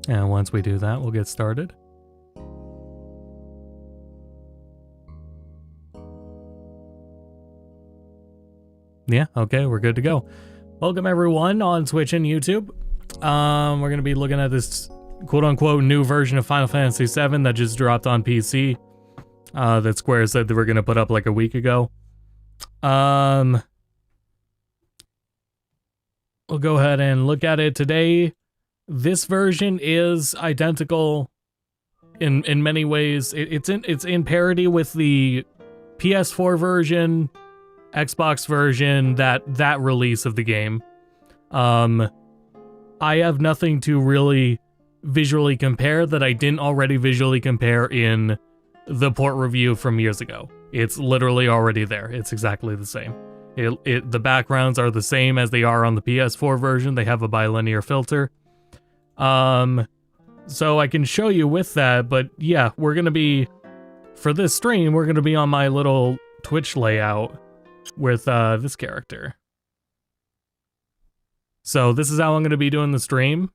And once we do that, we'll get started. Yeah, okay, we're good to go. Welcome everyone on Twitch and YouTube. We're going to be looking at this quote-unquote new version of Final Fantasy VII that just dropped on PC. That Square said they were going to put up like a week ago. We'll go ahead and look at it today. This version is identical in many ways. It's in parity with the PS4 version, Xbox version, that release of the game. I have nothing to really visually compare that I didn't already visually compare in the port review from years ago. It's literally already there. It's exactly the same. The backgrounds are the same as they are on the PS4 version. They have a bilinear filter. So I can show you with that, but yeah, we're gonna be, for this stream, we're gonna be on my little Twitch layout with this character. So this is how I'm gonna be doing the stream,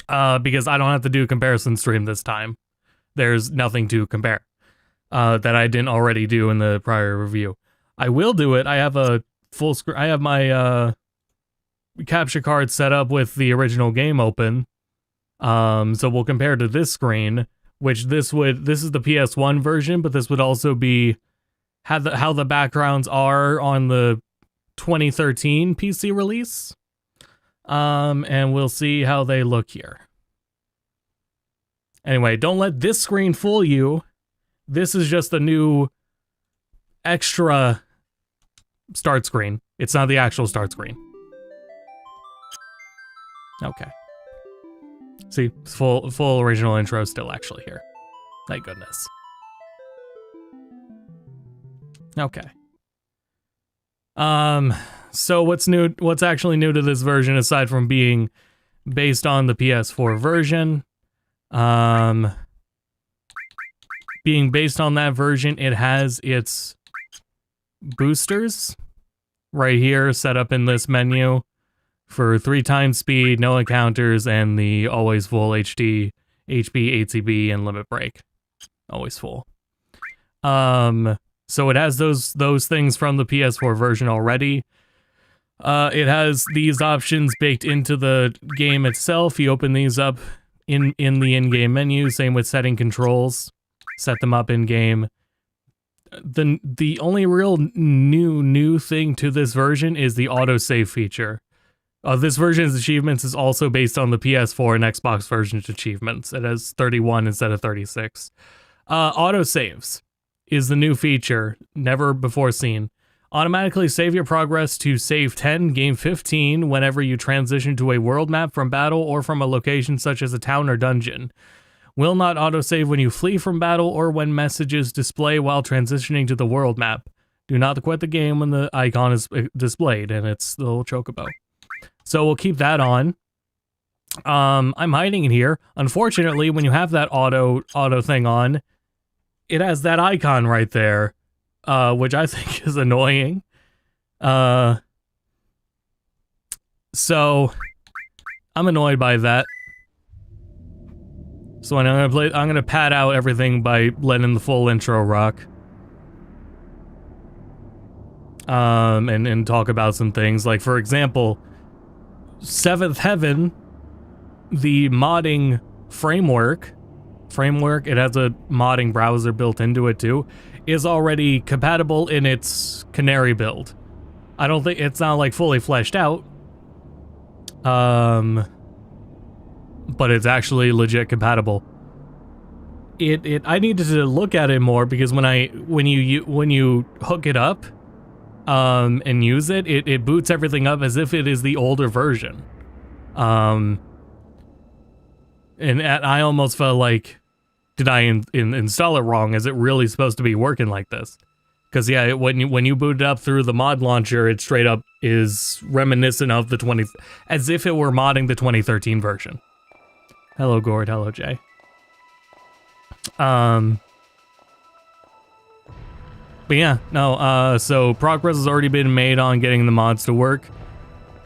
because I don't have to do comparison stream this time. There's nothing to compare that I didn't already do in the prior review. I will do it. I have a full screen. I have my capture card set up with the original game open. So we'll compare to this screen, which this is the PS1 version, but this would also be how the backgrounds are on the 2013 PC release. And we'll see how they look here. Anyway, don't let this screen fool you. This is just a new extra start screen. It's not the actual start screen. Okay. See, full original intro still actually here. Thank goodness. Okay. So what's actually new to this version aside from being based on the PS4 version? Being based on that version, it has its boosters right here set up in this menu for 3x speed, no encounters, and the always full HD, HP, ATB, and limit break. Always full. So it has those things from the PS4 version already. It has these options baked into the game itself. You open these up in the in-game menu. Same with setting controls. Set them up in-game. The only real new thing to this version is the autosave feature. This version's achievements is also based on the PS4 and Xbox version's achievements. It has 31 instead of 36. Autosaves is the new feature, never before seen. Automatically save your progress to save 10, game 15 whenever you transition to a world map from battle or from a location such as a town or dungeon. Will not autosave when you flee from battle or when messages display while transitioning to the world map. Do not quit the game when the icon is displayed, and it's the little chocobo. So we'll keep that on. I'm hiding it here. Unfortunately, when you have that auto thing on, it has that icon right there, which I think is annoying. So I'm annoyed by that. So I'm gonna pad out everything by letting the full intro rock. And talk about some things, like for example, Seventh Heaven, the modding framework, it has a modding browser built into it too, is already compatible in its Canary build. I don't think it's not like fully fleshed out. But it's actually legit compatible. I needed to look at it more because when you hook it up and use it, it boots everything up as if it is the older version. And I almost felt like, did I install it wrong? Is it really supposed to be working like this? Because yeah, when you boot it up through the mod launcher, it straight up is reminiscent of the as if it were modding the 2013 version. Hello Gord, hello Jay. But yeah, no, so progress has already been made on getting the mods to work.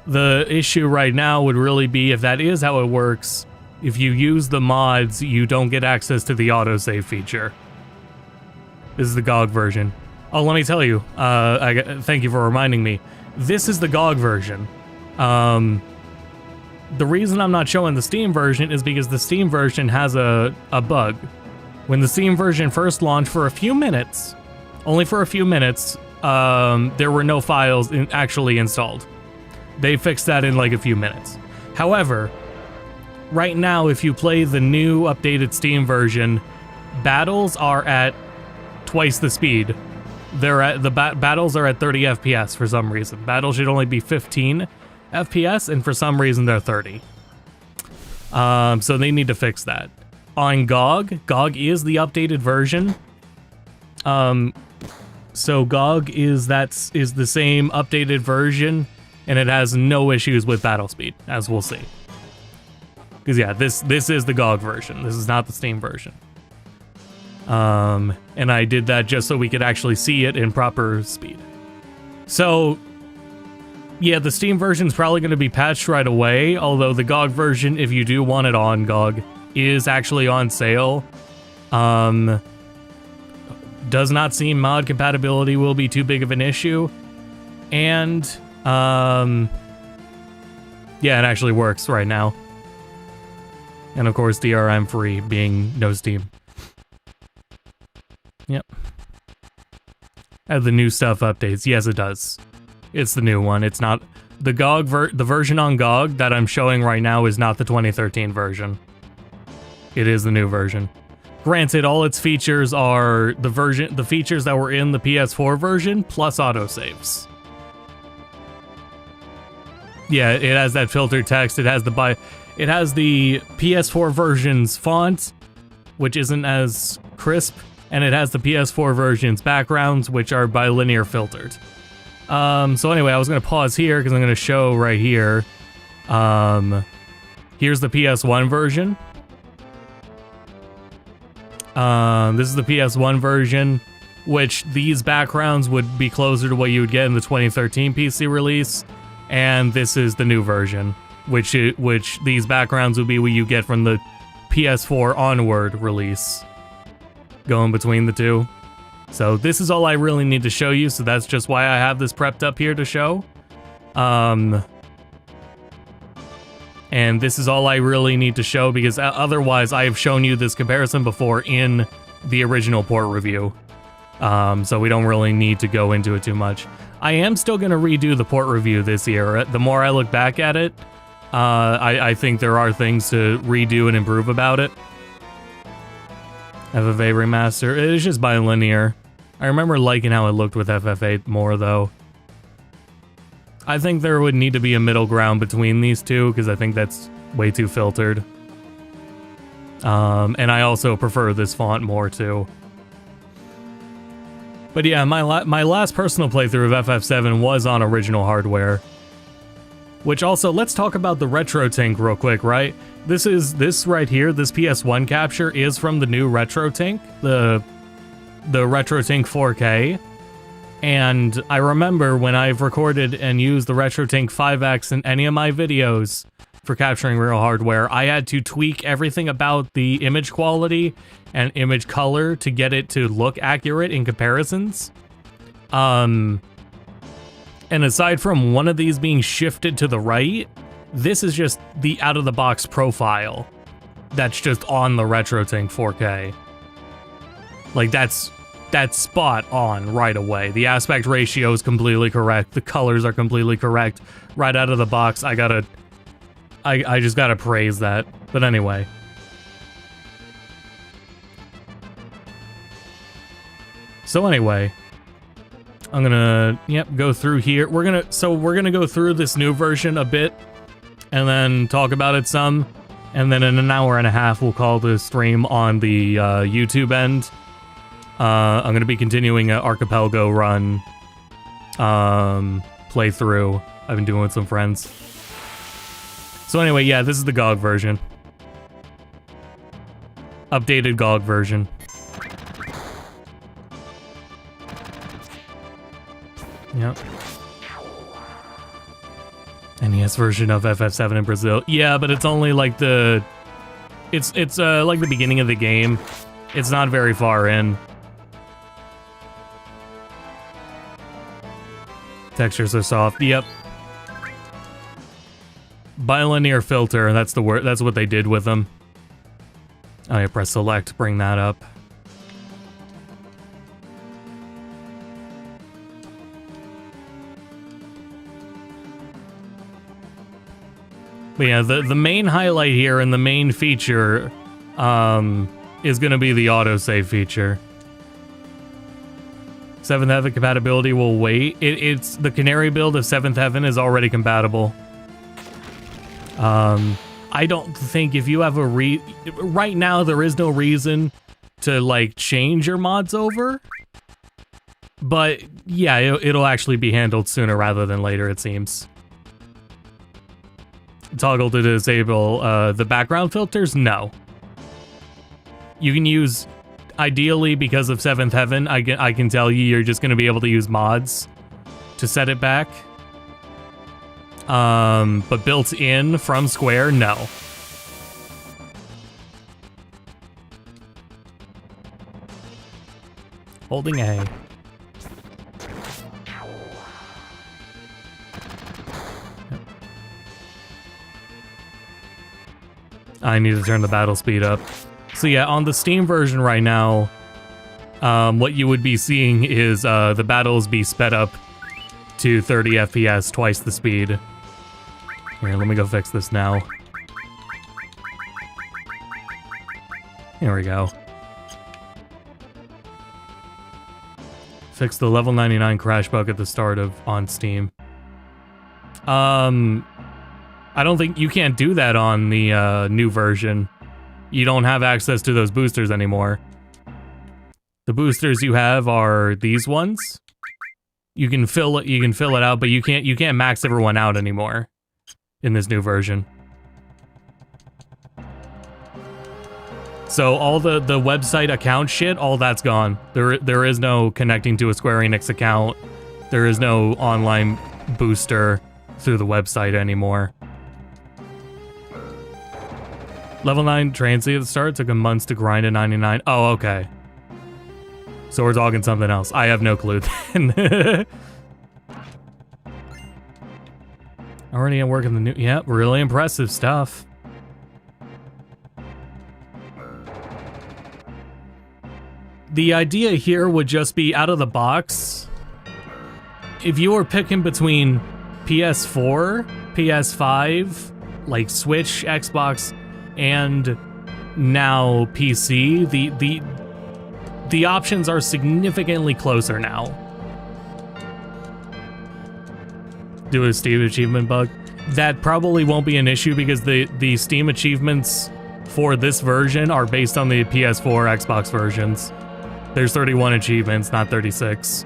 The issue right now would really be, if that is how it works, if you use the mods, you don't get access to the autosave feature. This is the GOG version. Oh, let me tell you, thank you for reminding me. This is the GOG version. The reason I'm not showing the Steam version is because the Steam version has a bug. When the Steam version first launched, for a few minutes, only for a few minutes, there were no files actually installed. They fixed that in like a few minutes. However, right now, if you play the new updated Steam version, battles are at twice the speed. Battles are at 30 FPS for some reason. Battles should only be 15 FPS, and for some reason they're 30. So they need to fix that. On GOG is the updated version. So GOG is the same updated version, and it has no issues with battle speed, as we'll see. Because yeah, this is the GOG version. This is not the Steam version. And I did that just so we could actually see it in proper speed. So yeah, the Steam version is probably going to be patched right away, although the GOG version, if you do want it on GOG, is actually on sale. Does not seem mod compatibility will be too big of an issue. And, yeah, it actually works right now. And of course, DRM free, being no Steam. Yep. And the new stuff updates. Yes, it does. It's the new one. It's not the GOG the version on GOG that I'm showing right now is not the 2013 version. It is the new version. Granted, all its features are the features that were in the PS4 version plus autosaves. Yeah, it has that filtered text. It has the PS4 version's font, which isn't as crisp, and it has the PS4 version's backgrounds, which are bilinear filtered. So anyway, I was going to pause here because I'm going to show right here. Here's the PS1 version. This is the PS1 version, which these backgrounds would be closer to what you would get in the 2013 PC release, and this is the new version, which these backgrounds would be what you get from the PS4 onward release, going between the two. So this is all I really need to show you, so that's just why I have this prepped up here to show. And this is all I really need to show, because otherwise I have shown you this comparison before in the original port review. So we don't really need to go into it too much. I am still going to redo the port review this year. The more I look back at it, I think there are things to redo and improve about it. FFA remaster, it is just bilinear. I remember liking how it looked with FF8 more though. I think there would need to be a middle ground between these two, because I think that's way too filtered. And I also prefer this font more too. But yeah, my last personal playthrough of FF7 was on original hardware. Which also, let's talk about the RetroTink real quick, right? This right here, this PS1 capture is from the new RetroTink, the RetroTink 4K. And I remember when I've recorded and used the RetroTink 5X in any of my videos for capturing real hardware, I had to tweak everything about the image quality and image color to get it to look accurate in comparisons. And aside from one of these being shifted to the right, this is just the out-of-the-box profile that's just on the RetroTink 4K. Like, that's spot on right away. The aspect ratio is completely correct. The colors are completely correct. Right out of the box, I just gotta praise that. But anyway. So anyway, I'm gonna, go through here. We're gonna go through this new version a bit, and then talk about it some, and then in an hour and a half we'll call the stream on the YouTube end. I'm gonna be continuing an Archipelago run playthrough I've been doing with some friends. So anyway, yeah, this is the GOG version. Updated GOG version. Yep. NES version of FF7 in Brazil. Yeah, but it's only like the It's like the beginning of the game. It's not very far in. Textures are soft. Yep. Bilinear filter. That's the word. That's what they did with them. Oh, yeah, press select. Bring that up. But yeah, the main highlight here and the main feature is going to be the autosave feature. 7th Heaven compatibility will wait. It's the Canary build of 7th Heaven is already compatible. I don't think if you have a right now there is no reason to like change your mods over. But yeah, it'll actually be handled sooner rather than later, it seems. Toggle to disable the background filters? No. You can use, ideally, because of 7th Heaven, I can tell you're just going to be able to use mods to set it back. But built in from Square, no. Holding A. I need to turn the battle speed up. So yeah, on the Steam version right now, what you would be seeing is the battles be sped up to 30 FPS, twice the speed. Here, let me go fix this now. Here we go. Fix the level 99 crash bug at the start of on Steam. I don't think you can't do that on the new version. You don't have access to those boosters anymore. The boosters you have are these ones. You can fill it out, but you can't max everyone out anymore in this new version. So all the website account shit, all that's gone. There is no connecting to a Square Enix account. There is no online booster through the website anymore. Level 9 Transy at the start took a month to grind to 99. Oh, okay. So we're talking something else. I have no clue then. Already I'm working the new... Yeah, really impressive stuff. The idea here would just be out of the box. If you were picking between PS4, PS5, like Switch, Xbox, and now PC, the options are significantly closer now. Do a Steam achievement bug? That probably won't be an issue because the Steam achievements for this version are based on the PS4, Xbox versions. There's 31 achievements, not 36.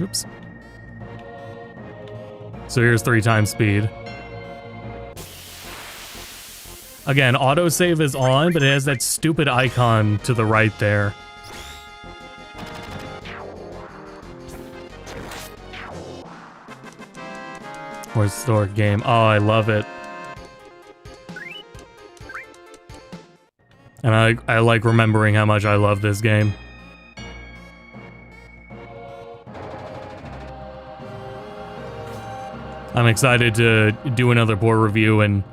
Oops. So here's 3 times speed. Again, autosave is on, but it has that stupid icon to the right there. Where's the store game? Oh, I love it. And I like remembering how much I love this game. I'm excited to do another port review and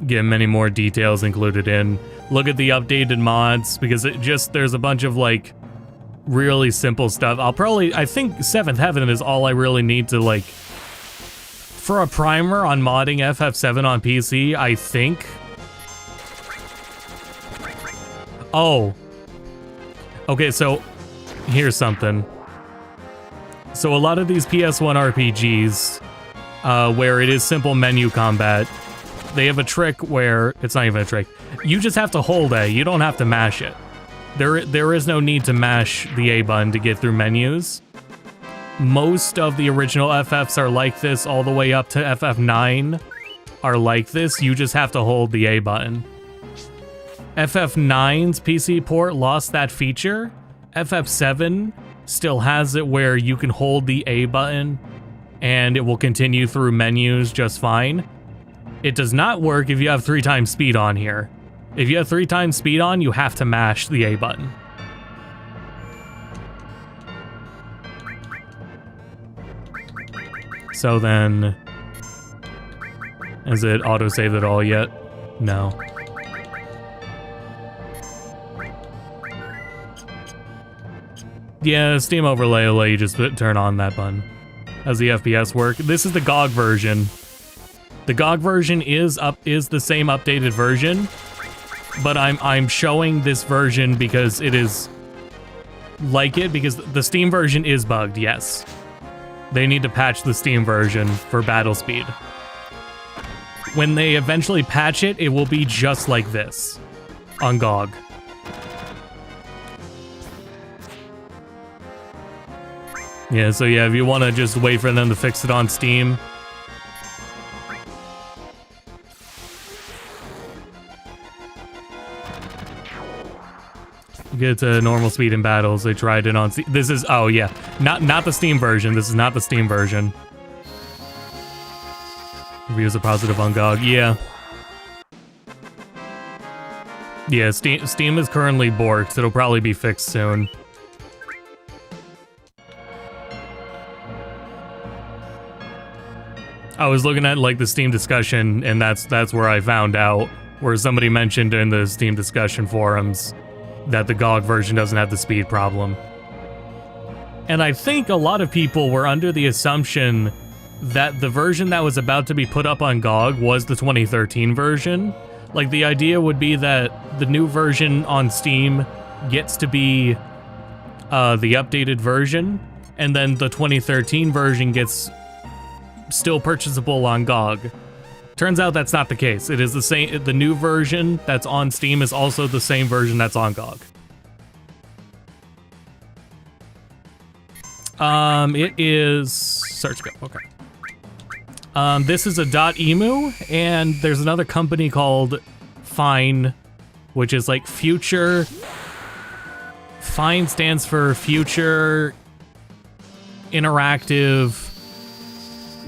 get many more details included in. Look at the updated mods, because there's a bunch of like really simple stuff. I think 7th Heaven is all I really need to like, for a primer on modding FF7 on PC, I think. Oh. Okay, so here's something. So a lot of these PS1 RPGs, where it is simple menu combat, they have a trick where, it's not even a trick, you just have to hold A, you don't have to mash it. There is no need to mash the A button to get through menus. Most of the original FFs are like this, all the way up to FF9 are like this, you just have to hold the A button. FF9's PC port lost that feature. FF7 still has it where you can hold the A button and it will continue through menus just fine. It does not work if you have 3 times speed on here. If you have 3 times speed on, you have to mash the A button. So then, is it autosaved at all yet? No. Yeah, Steam Overlay will let you just turn on that button. How's the FPS work? This is the GOG version. The GOG version is the same updated version, but I'm showing this version because it is like it, because the Steam version is bugged, yes. They need to patch the Steam version for battle speed. When they eventually patch it, it will be just like this on GOG. Yeah, so yeah, if you want to just wait for them to fix it on Steam. Get to normal speed in battles. They tried it on Steam. This is, oh yeah, not the Steam version. This is not the Steam version. Reviews are positive on GOG. Yeah. Yeah, Steam is currently borked. It'll probably be fixed soon. I was looking at like the Steam discussion, and that's where I found out, where somebody mentioned in the Steam discussion forums that the GOG version doesn't have the speed problem. And I think a lot of people were under the assumption that the version that was about to be put up on GOG was the 2013 version. Like, the idea would be that the new version on Steam gets to be the updated version, and then the 2013 version gets still purchasable on GOG. Turns out that's not the case. It is the same. The new version that's on Steam is also the same version that's on GOG. It is search go. Okay. This is a .emu, and there's another company called Fine, which is like future. Fine stands for Future Interactive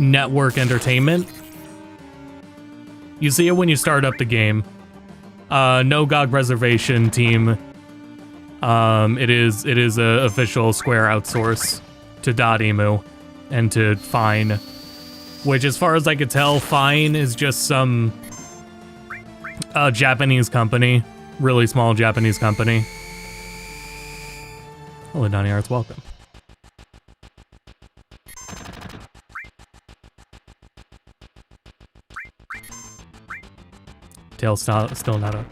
Network Entertainment. You see it when you start up the game. No GOG reservation team. It is a official Square outsource to .emu and to Fine, which, as far as I could tell, Fine is just some Japanese company, really small Japanese company. Hello, Donnie Arts, welcome. Tail's still not a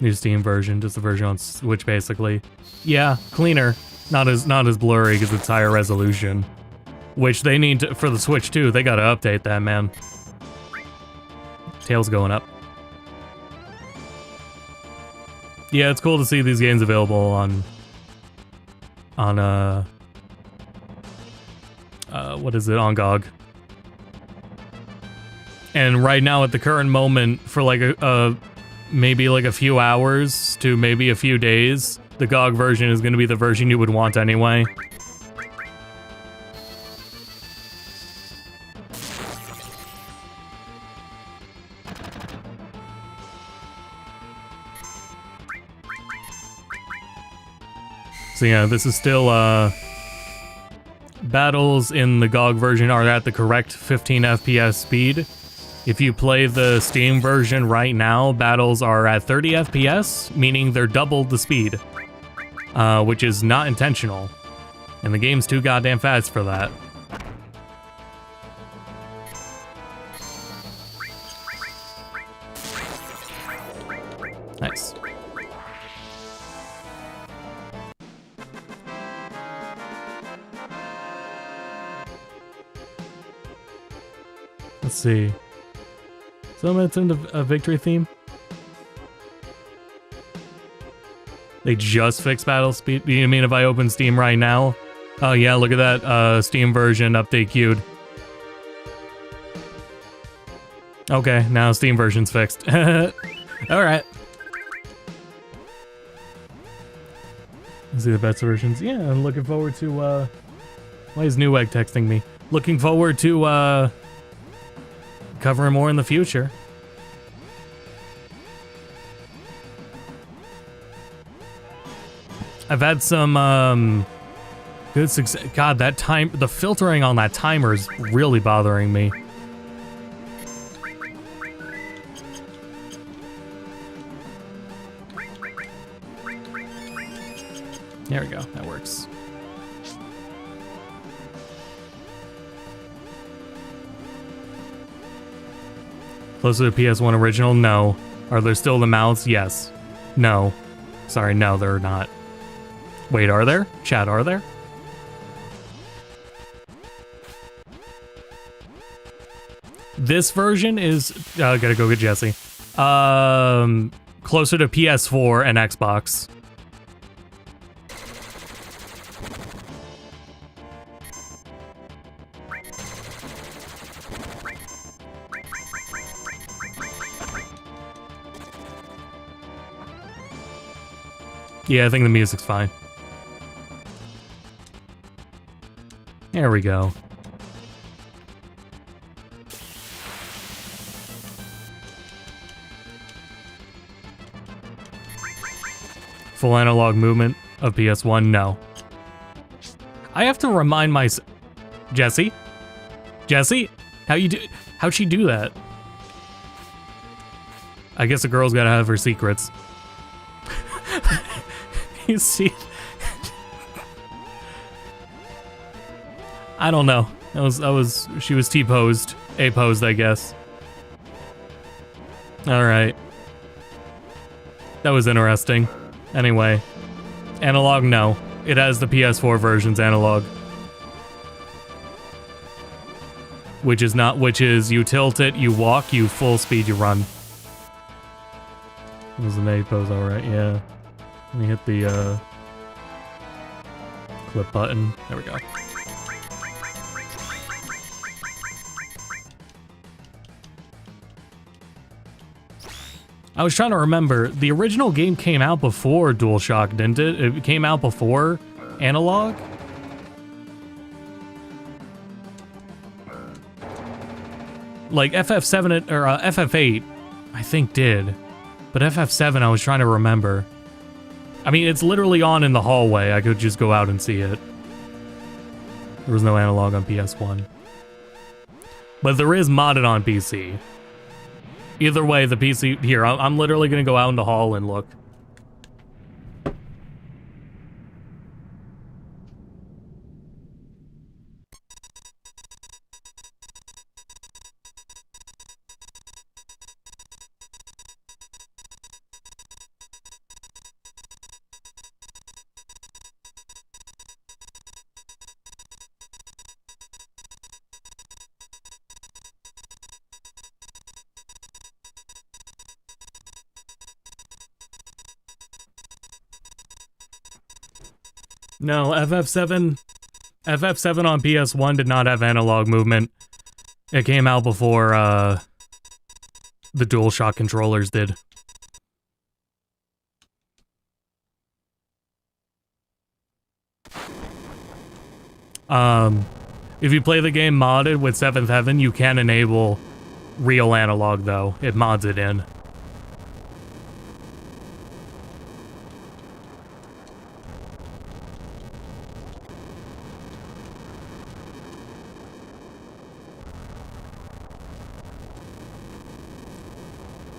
new Steam version, just the version on Switch, basically. Yeah, cleaner, not as blurry because it's higher resolution, which they need to, for the Switch too. They gotta update that, man. Tail's going up. Yeah, it's cool to see these games available on what is it, on GOG. And right now, at the current moment, for like maybe like a few hours to maybe a few days, the GOG version is going to be the version you would want anyway. So yeah, this is still battles in the GOG version are at the correct 15 FPS speed. If you play the Steam version right now, battles are at 30 FPS, meaning they're double the speed, which is not intentional. And the game's too goddamn fast for that. Nice. Let's see. So it's in a victory theme. They just fixed battle speed. You mean if I open Steam right now? Oh yeah, look at that Steam version update queued. Okay, now Steam version's fixed. Alright. Let's see the best versions. Yeah, I'm looking forward to why is Newegg texting me? Looking forward to covering more in the future. I've had some good success. God, the filtering on that timer is really bothering me. There we go, that works. Closer to PS1 original? No. Are there still the mouths? Yes. No. Sorry, no, they're not. Wait, are there? Chat, are there? This version is... gotta go get Jesse. Closer to PS4 and Xbox. Yeah, I think the music's fine. There we go. Full analog movement of PS1? No. I have to remind myself... Jesse? Jesse? How'd she do that? I guess a girl's gotta have her secrets. You see? I don't know. She was T-posed. A-posed, I guess. Alright. That was interesting. Anyway. Analog, no. It has the PS4 version's analog. Which is you tilt it, you walk, you full speed, you run. It was an A-pose, alright, yeah. Let me hit the clip button. There we go. I was trying to remember, the original game came out before DualShock, didn't it? It came out before analog? Like FF7 or FF8, I think did. But FF7 I was trying to remember. I mean, it's literally on in the hallway. I could just go out and see it. There was no analog on PS1. But there is modded on PC. Either way, the PC... Here, I'm literally going to go out in the hall and look. No, FF7 on PS1 did not have analog movement. It came out before the DualShock controllers did. If you play the game modded with 7th Heaven, you can enable real analog though. It mods it in.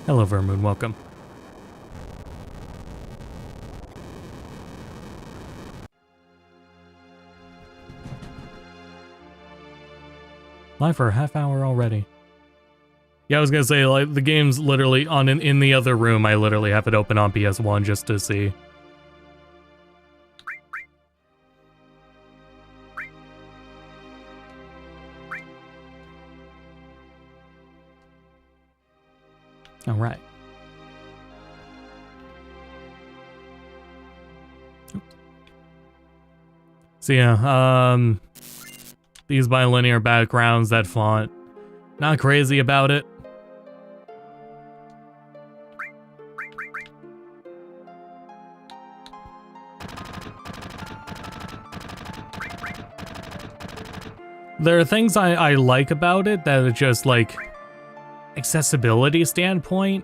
Hello, Vermoon. Welcome. Live for a half hour already. Yeah, I was gonna say, like, the game's literally on in the other room. I literally have it open on PS1 just to see. All right. So yeah, these bilinear backgrounds, that font, not crazy about it. There are things I like about it that are just like, accessibility standpoint,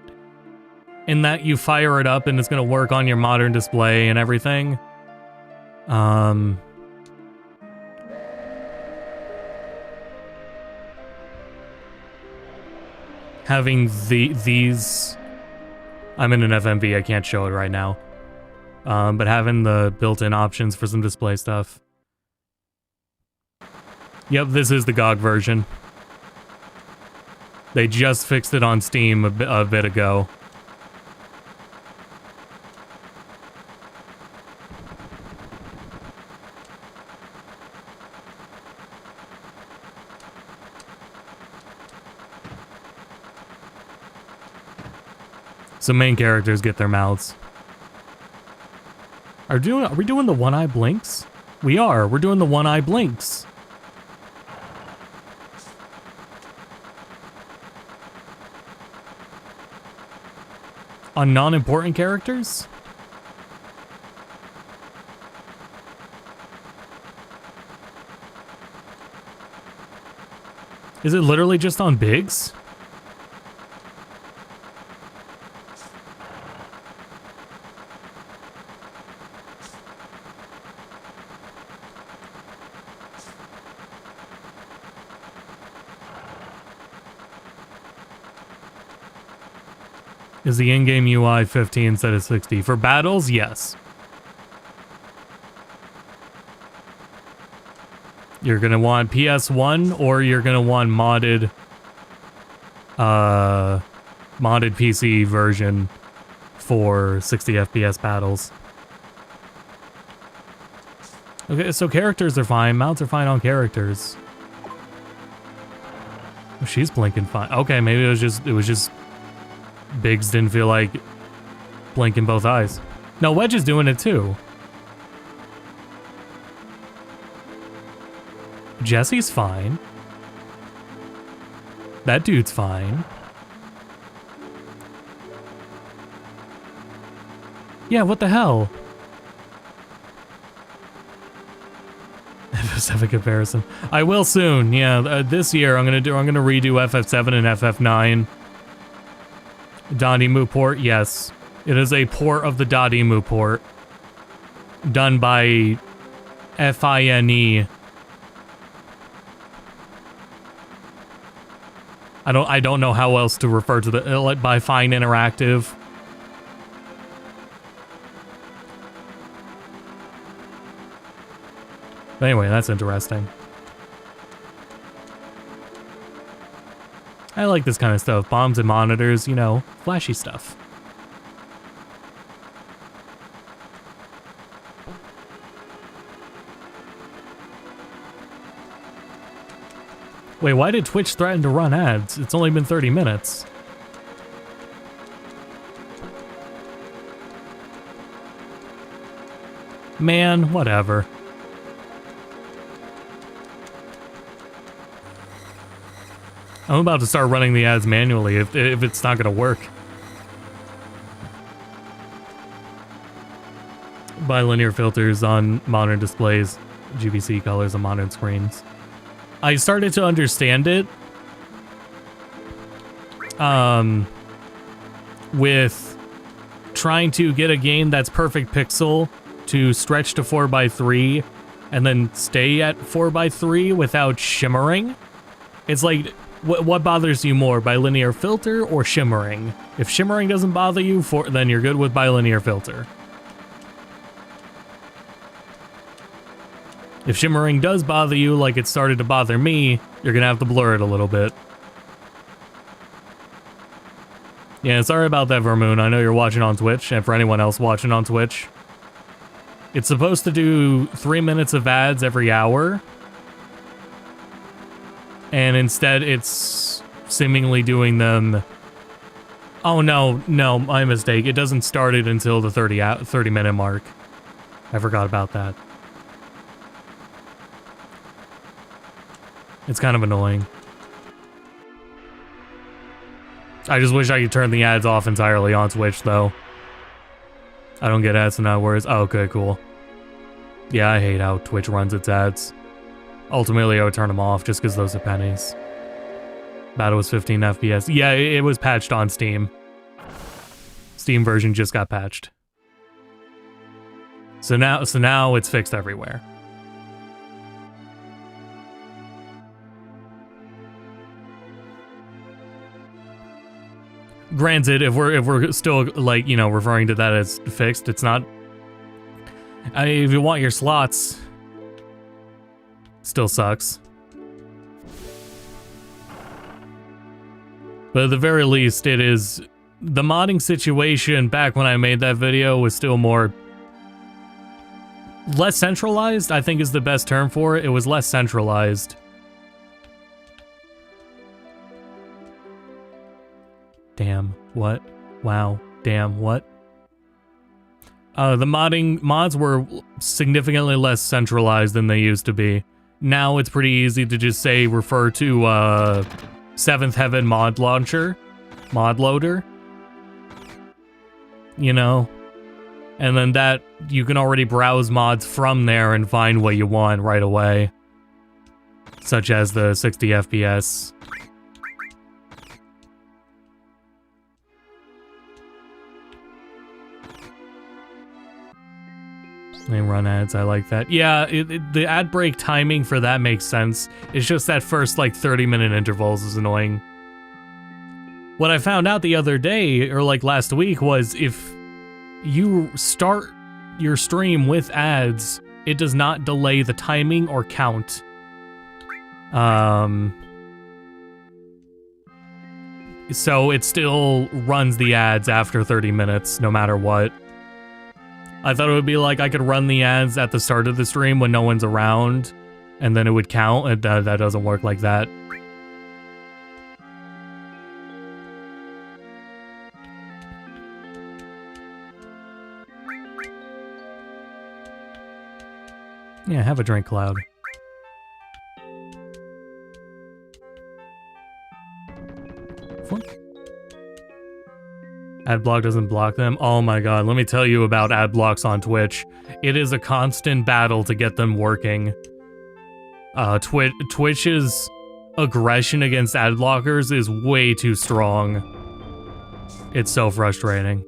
in that you fire it up and it's going to work on your modern display and everything. Having these, I'm in an FMV, I can't show it right now. But having the built-in options for some display stuff. Yep, this is the GOG version. They just fixed it on Steam a bit ago. So main characters get their mouths. Are we doing the one-eye blinks? We are. We're doing the one-eye blinks. On non-important characters? Is it literally just on Biggs? Is the in-game UI 50 instead of 60? For battles, yes. You're gonna want PS1 or you're gonna want modded PC version for 60 FPS battles. Okay, so characters are fine. Mounts are fine on characters. Oh, she's blinking fine. Okay, maybe it was just Biggs didn't feel like blinking both eyes. No, Wedge is doing it too. Jesse's fine. That dude's fine. Yeah, what the hell? Just have a comparison. I will soon. Yeah, this year I'm gonna redo FF7 and FF9. Dadimu port, yes. It is a port of the Dadimu port. Done by FINE. I don't know how else to refer to the by Fine Interactive. But anyway, that's interesting. I like this kind of stuff. Bombs and monitors, you know, flashy stuff. Wait, why did Twitch threaten to run ads? It's only been 30 minutes. Man, whatever. I'm about to start running the ads manually if it's not gonna work. Bilinear filters on modern displays, GBC colors on modern screens. I started to understand it with trying to get a game that's perfect pixel to stretch to 4:3 and then stay at 4:3 without shimmering. It's like, what bothers you more, bilinear filter or shimmering? If shimmering doesn't bother you, then you're good with bilinear filter. If shimmering does bother you, like it started to bother me, you're gonna have to blur it a little bit. Yeah, sorry about that, Vermoon. I know you're watching on Twitch, and for anyone else watching on Twitch, it's supposed to do 3 minutes of ads every hour. And instead, it's seemingly doing them... Oh, no, my mistake. It doesn't start it until the 30-minute mark. I forgot about that. It's kind of annoying. I just wish I could turn the ads off entirely on Twitch, though. I don't get ads, so now words. Oh, okay, cool. Yeah, I hate how Twitch runs its ads. Ultimately, I would turn them off just because those are pennies. Battle was 15 FPS. Yeah, it was patched on Steam. Steam version just got patched. So now it's fixed everywhere. Granted, if we're still, like, you know, referring to that as fixed, it's not. If you want your slots, still sucks. But at the very least, it is. The modding situation back when I made that video was still more. Less centralized, I think, is the best term for it. It was less centralized. Damn, what? Wow, damn, what? The mods were significantly less centralized than they used to be. Now it's pretty easy to just say refer to Seventh Heaven mod launcher, mod loader. You know? And then that, you can already browse mods from there and find what you want right away. Such as the 60 FPS. They run ads, I like that. Yeah, the ad break timing for that makes sense. It's just that first, like, 30-minute intervals is annoying. What I found out the other day, or like last week, was if you start your stream with ads, it does not delay the timing or count. So it still runs the ads after 30 minutes, no matter what. I thought it would be like I could run the ads at the start of the stream when no one's around, and then it would count, and that doesn't work like that. Yeah, have a drink, Cloud. Adblock doesn't block them. Oh my god, let me tell you about ad blocks on Twitch. It is a constant battle to get them working. Twitch's aggression against ad blockers is way too strong. It's so frustrating.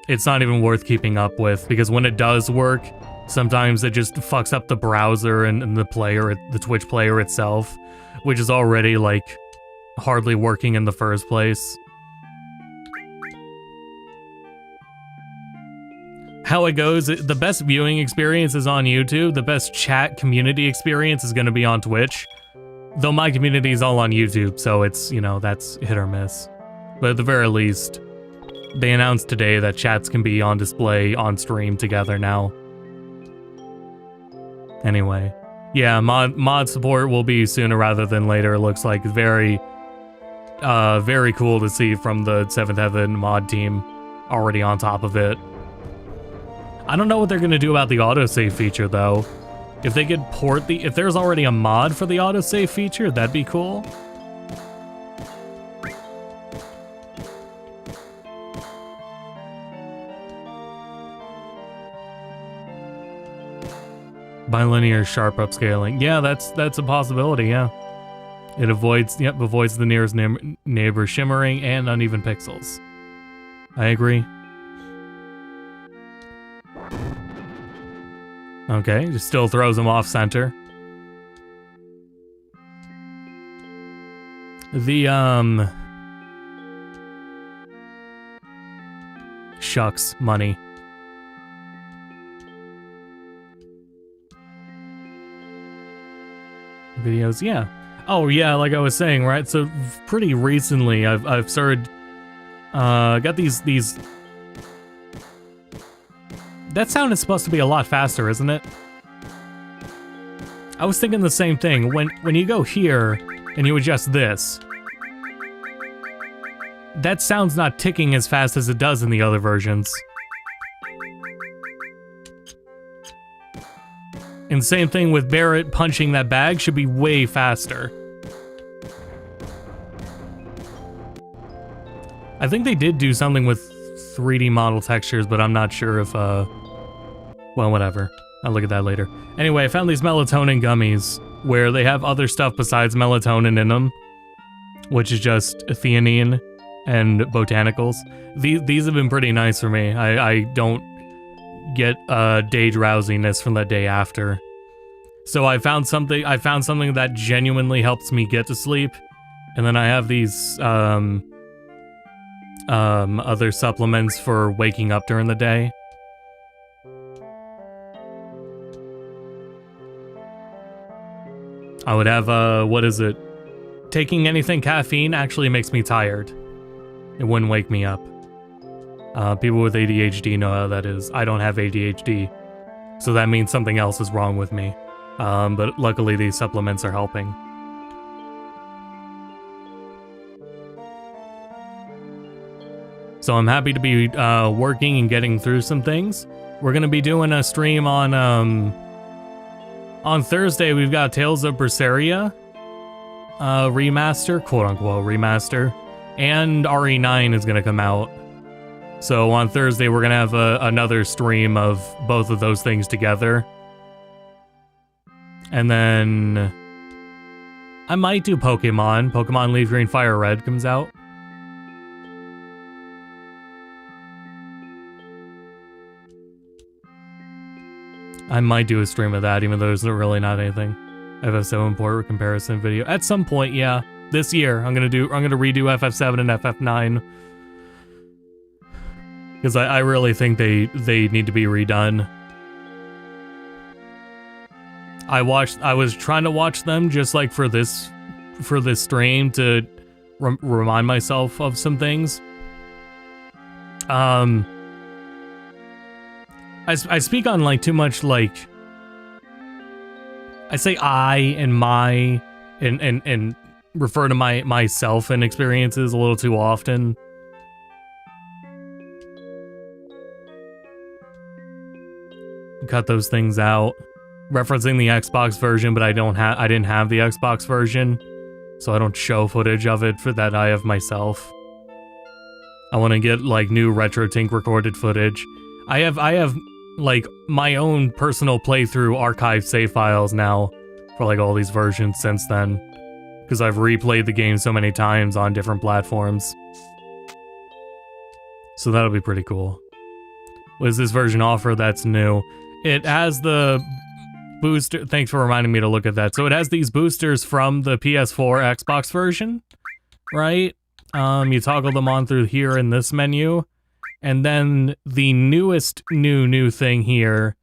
It's not even worth keeping up with, because when it does work, sometimes it just fucks up the browser and the player, the Twitch player itself, which is already, like, hardly working in the first place. How it goes, the best viewing experience is on YouTube, the best chat community experience is going to be on Twitch. Though my community is all on YouTube, so it's, you know, that's hit or miss. But at the very least, they announced today that chats can be on display on stream together now. Anyway, yeah, mod support will be sooner rather than later. It looks like very cool to see from the Seventh Heaven mod team already on top of it. I don't know what they're gonna do about the autosave feature though. If they could port if there's already a mod for the autosave feature, that'd be cool. Bilinear sharp upscaling. Yeah, that's a possibility, yeah. It avoids the nearest neighbor shimmering and uneven pixels. I agree. Okay, just still throws them off center. The shucks, money. Videos, yeah. Oh yeah, like I was saying, right? So pretty recently, I've started, got these. That sound is supposed to be a lot faster, isn't it? I was thinking the same thing. When you go here and you adjust this, that sound's not ticking as fast as it does in the other versions. And same thing with Barrett punching that bag, should be way faster. I think they did do something with 3D model textures, but I'm not sure if, well, whatever. I'll look at that later. Anyway, I found these melatonin gummies, where they have other stuff besides melatonin in them. which is just theanine and botanicals. These have been pretty nice for me. I don't get day drowsiness from the day after. So I found something that genuinely helps me get to sleep, and then I have these other supplements for waking up during the day. I would have what is it? Taking anything caffeine actually makes me tired. It wouldn't wake me up. People with ADHD know how that is. I don't have ADHD, so that means something else is wrong with me. But luckily these supplements are helping. So I'm happy to be working and getting through some things. We're gonna be doing a stream on Thursday. We've got Tales of Berseria remaster, quote unquote remaster, and RE9 is gonna come out. So on Thursday we're gonna have another stream of both of those things together. And then I might do Pokemon. Pokemon Leaf Green Fire Red comes out. I might do a stream of that, even though there's really not anything. FF7 port comparison video at some point. Yeah, this year I'm gonna redo FF7 and FF9 because I really think they need to be redone. I was trying to watch them just like for this stream to remind myself of some things. I speak on like too much, like I say I and my and refer to myself and experiences a little too often. Cut those things out. Referencing the Xbox version, but I didn't have the Xbox version, so I don't show footage of it for that I have myself. I want to get like new RetroTink recorded footage. I have like my own personal playthrough archive save files now for like all these versions since then, because I've replayed the game so many times on different platforms. So that'll be pretty cool. What does this version offer that's new? It has the booster. Thanks for reminding me to look at that. So it has these boosters from the PS4 Xbox version, right? You toggle them on through here in this menu. And then the newest new thing here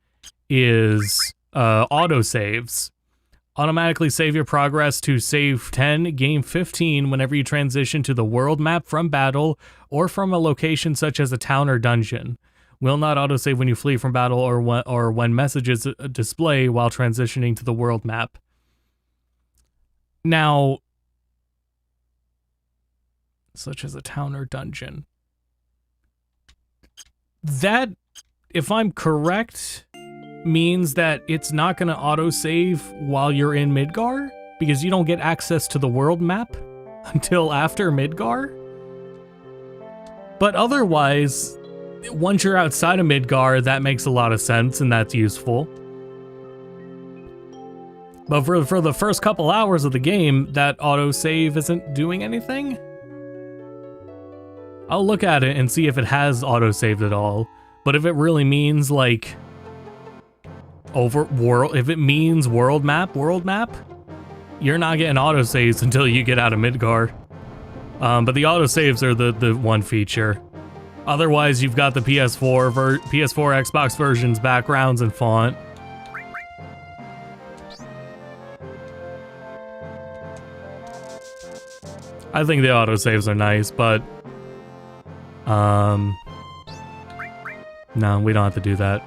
is autosaves. Automatically save your progress to save 10, game 15 whenever you transition to the world map from battle or from a location such as a town or dungeon. Will not autosave when you flee from battle or when messages display while transitioning to the world map. Now, such as a town or dungeon. That, if I'm correct, means that it's not going to autosave while you're in Midgar, because you don't get access to the world map until after Midgar. But otherwise, once you're outside of Midgar, that makes a lot of sense and that's useful. But for the first couple hours of the game, that autosave isn't doing anything. I'll look at it and see if it has autosaved at all. But if it really means like if it means world map, you're not getting autosaves until you get out of Midgar. But the autosaves are the one feature. Otherwise, you've got the PS4 Xbox version's backgrounds and font. I think the autosaves are nice, but no, we don't have to do that.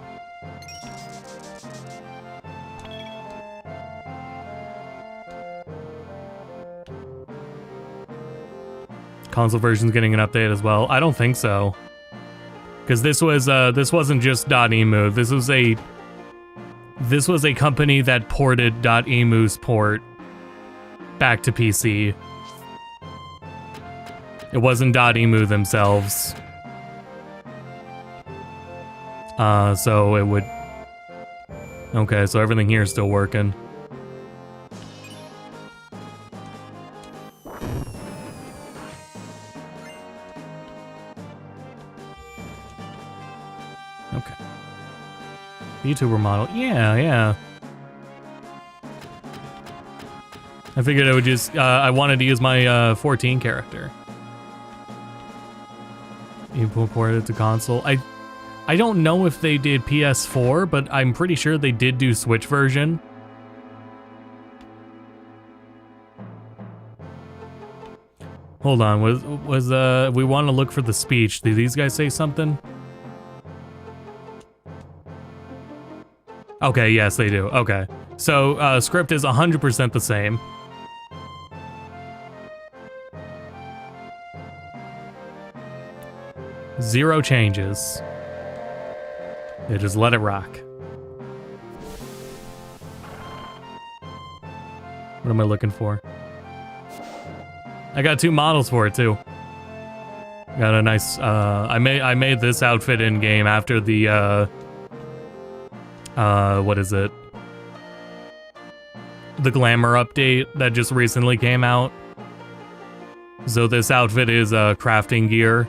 Console version's getting an update as well. I don't think so, because this wasn't just .emu. This was a company that ported .emu's port back to PC. It wasn't .emu themselves. So it would... Okay, so everything here is still working. YouTuber model. Yeah, yeah. I figured I would just, I wanted to use my 14 character. You ported to console. I don't know if they did PS4, but I'm pretty sure they did do Switch version. Hold on, we want to look for the speech. Did these guys say something? Okay, yes, they do. Okay. So, script is 100% the same. Zero changes. Yeah, just let it rock. What am I looking for? I got 2 models for it too. Got a nice, I made this outfit in game after the, what is it? The glamour update that just recently came out. So this outfit is crafting gear,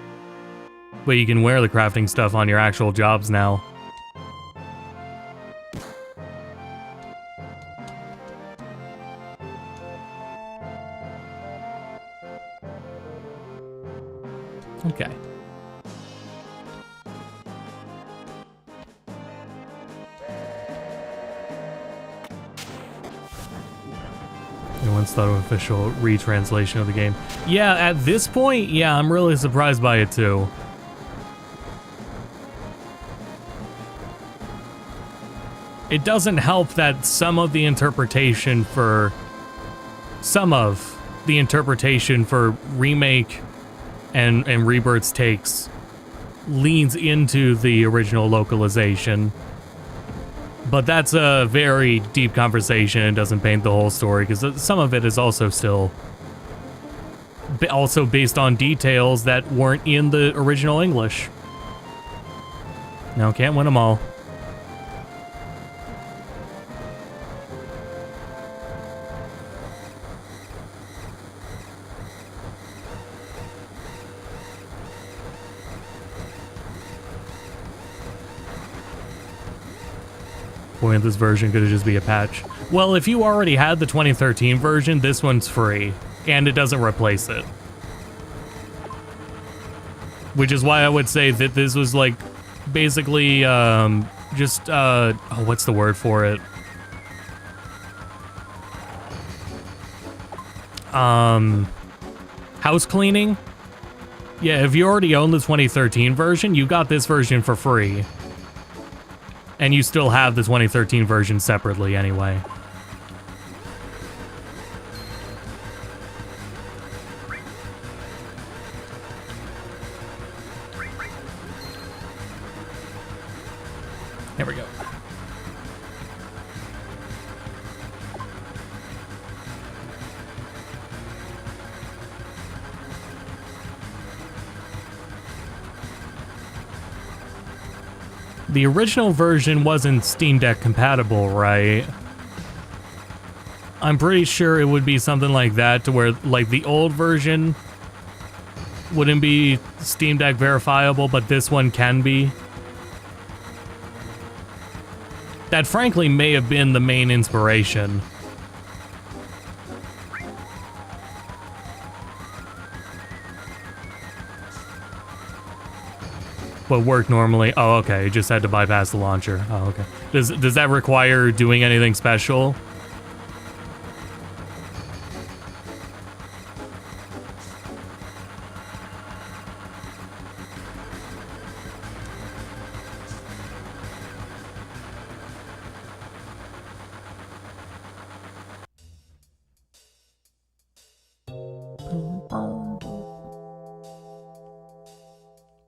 but you can wear the crafting stuff on your actual jobs now. Okay. Everyone's thought of official retranslation of the game. Yeah, at this point, yeah, I'm really surprised by it too. It doesn't help that some of the interpretation for remake and Rebirth's takes leans into the original localization. But that's a very deep conversation and doesn't paint the whole story, because some of it is also still also based on details that weren't in the original English. No, can't win them all. Boy, this version could just be a patch. Well, if you already had the 2013 version, this one's free, and it doesn't replace it. Which is why I would say that this was like, basically, just, oh, what's the word for it? House cleaning? Yeah, if you already own the 2013 version, you got this version for free. And you still have the 2013 version separately anyway. There we go. The original version wasn't Steam Deck compatible, right? I'm pretty sure it would be something like that, to where, like, the old version wouldn't be Steam Deck verifiable, but this one can be. That, frankly, may have been the main inspiration. But work normally. Oh, okay. You just had to bypass the launcher. Oh, okay. Does that require doing anything special?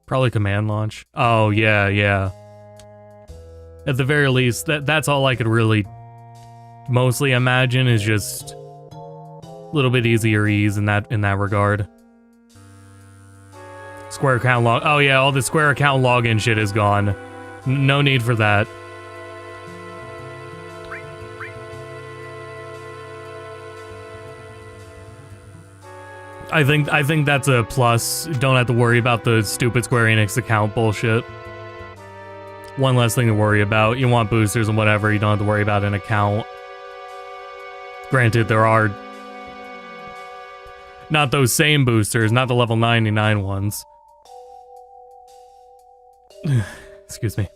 Probably command launch. Oh, yeah, yeah. At the very least, that's all I could really mostly imagine, is just a little bit easier ease in that regard. Square account log. Oh yeah, all the Square account login shit is gone. No need for that. I think that's a plus. Don't have to worry about the stupid Square Enix account bullshit. One less thing to worry about. You want boosters and whatever, you don't have to worry about an account. Granted, there are not those same boosters, not the level 99 ones. Excuse me.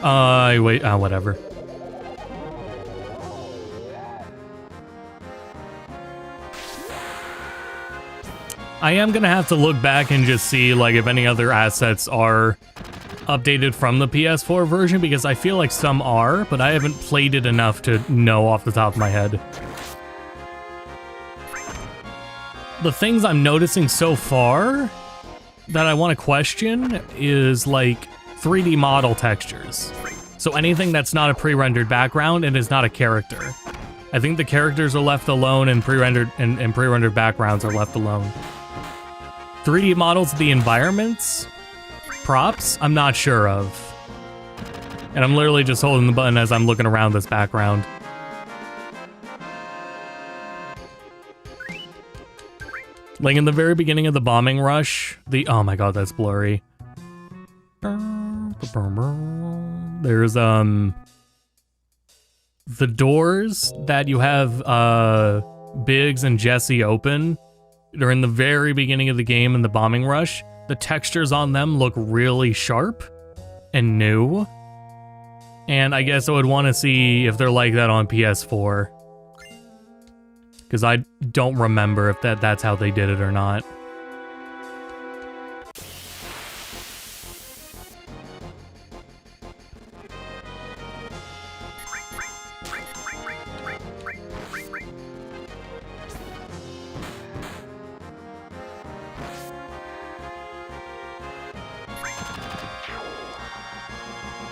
Wait, whatever. I am gonna have to look back and just see, like, if any other assets are updated from the PS4 version, because I feel like some are, but I haven't played it enough to know off the top of my head. The things I'm noticing so far that I want to question is, like, 3D model textures. So anything that's not a pre-rendered background and is not a character. I think the characters are left alone and pre-rendered and pre-rendered backgrounds are left alone. 3D models of the environments, props, I'm not sure of. And I'm literally just holding the button as I'm looking around this background. Like in the very beginning of the bombing rush, oh my god, that's blurry. There's the doors that you have Biggs and Jesse open during the very beginning of the game in the bombing rush. The textures on them look really sharp and new. And I guess I would want to see if they're like that on PS4. Because I don't remember if that's how they did it or not.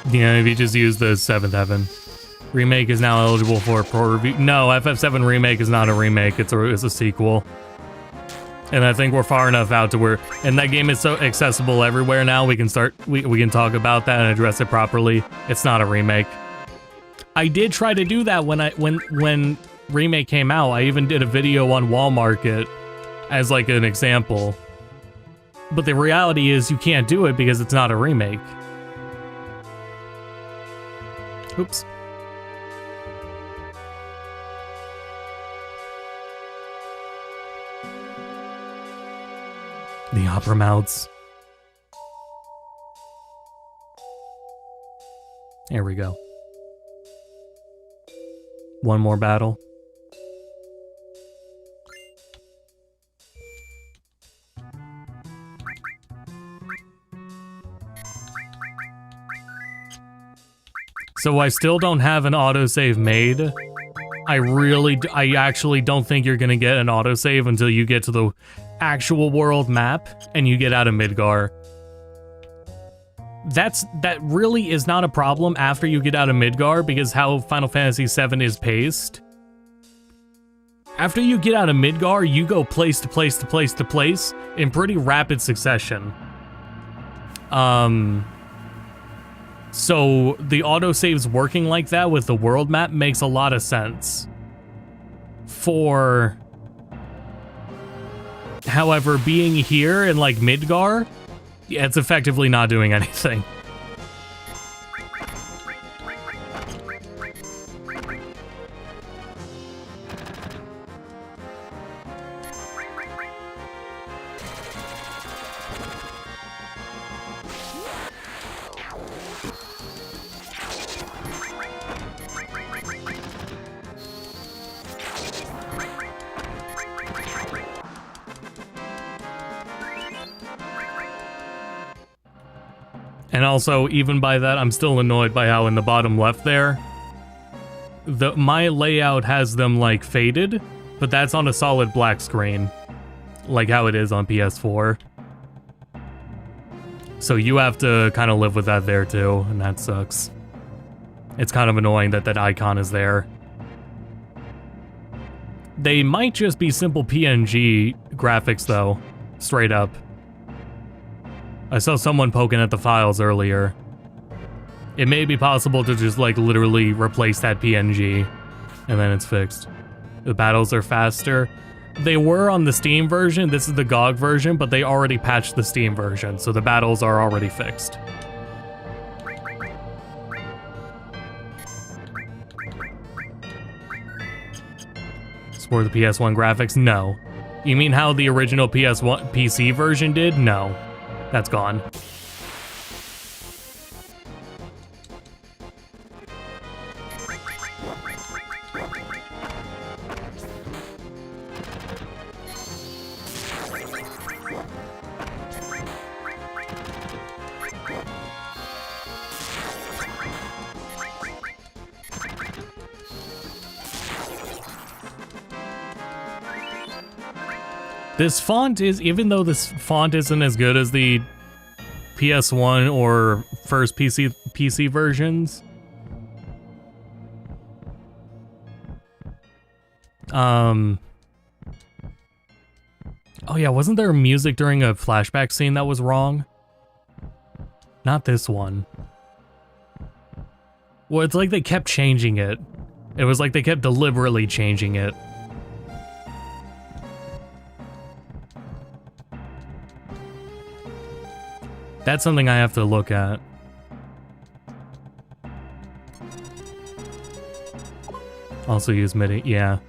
Yeah, if you just use the 7th Heaven. Remake is now eligible for pro review. No, FF7 Remake is not a remake, it's a sequel. And I think we're far enough out to where, and that game is so accessible everywhere now, we can can talk about that and address it properly. It's not a remake. I did try to do that when Remake came out. I even did a video on Wall Market as like an example. But the reality is you can't do it because it's not a remake. Oops. The opera mouths. There we go. One more battle. So I still don't have an autosave made. I actually don't think you're gonna get an autosave until you get to the actual world map and you get out of Midgar. That really is not a problem after you get out of Midgar, because how Final Fantasy VII is paced. After you get out of Midgar, you go place to place to place to place in pretty rapid succession. So the autosaves working like that with the world map makes a lot of sense. However, being here in like Midgar, yeah, it's effectively not doing anything. And also, even by that, I'm still annoyed by how in the bottom left there, my layout has them like faded, but that's on a solid black screen, like how it is on PS4. So you have to kind of live with that there too, and that sucks. It's kind of annoying that that icon is there. They might just be simple PNG graphics though, straight up. I saw someone poking at the files earlier. It may be possible to just like literally replace that PNG and then it's fixed. The battles are faster. They were on the Steam version. This is the GOG version, but they already patched the Steam version, so the battles are already fixed. For the PS1 graphics? No. You mean how the original PS1 PC version did? No. That's gone. This font is, even though this font isn't as good as the PS1 or first PC versions, oh yeah, wasn't there music during a flashback scene that was wrong? Not this one. Well, it's like they kept changing it. It was like they kept deliberately changing it. That's something I have to look at. Also use MIDI, yeah.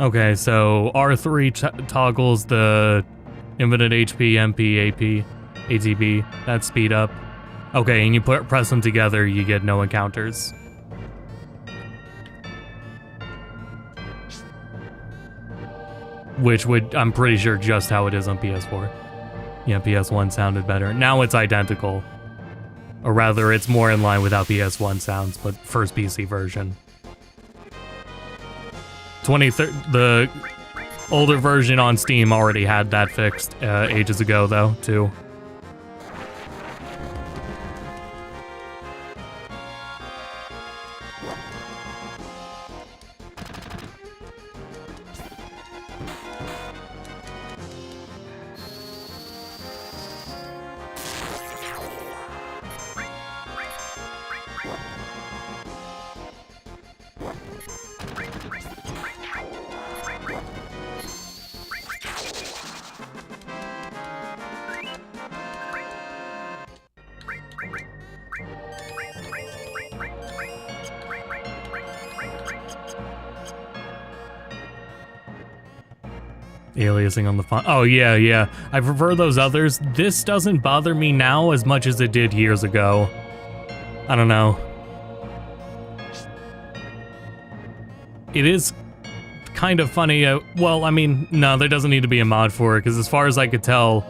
Okay, so R3 toggles the infinite HP, MP, AP, ATB. That's speed up. Okay, and you press them together, you get no encounters. Which would, I'm pretty sure, just how it is on PS4. Yeah, PS1 sounded better. Now it's identical. Or rather, it's more in line with how PS1 sounds, but first PC version. The older version on Steam already had that fixed ages ago, though, too. Aliasing on the font. Oh, yeah. I prefer those others. This doesn't bother me now as much as it did years ago. I don't know. It is kind of funny. Well, I mean, no, there doesn't need to be a mod for it, because as far as I could tell,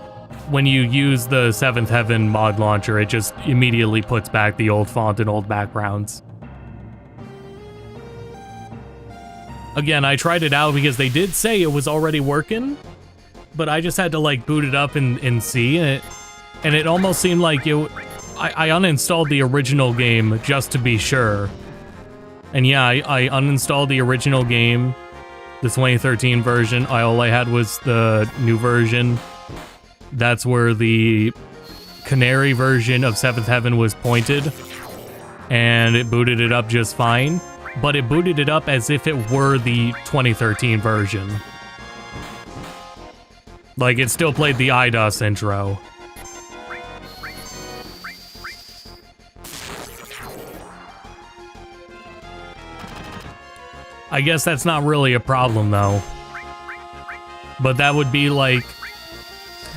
when you use the Seventh Heaven mod launcher, it just immediately puts back the old font and old backgrounds. Again, I tried it out because they did say it was already working, but I just had to like boot it up and see it, and it almost seemed like I uninstalled the original game just to be sure. And yeah, I uninstalled the original game, the 2013 version. All I had was the new version. That's where the Canary version of Seventh Heaven was pointed, and it booted it up just fine. But it booted it up as if it were the 2013 version. Like, it still played the IDOS intro. I guess that's not really a problem, though. But that would be like...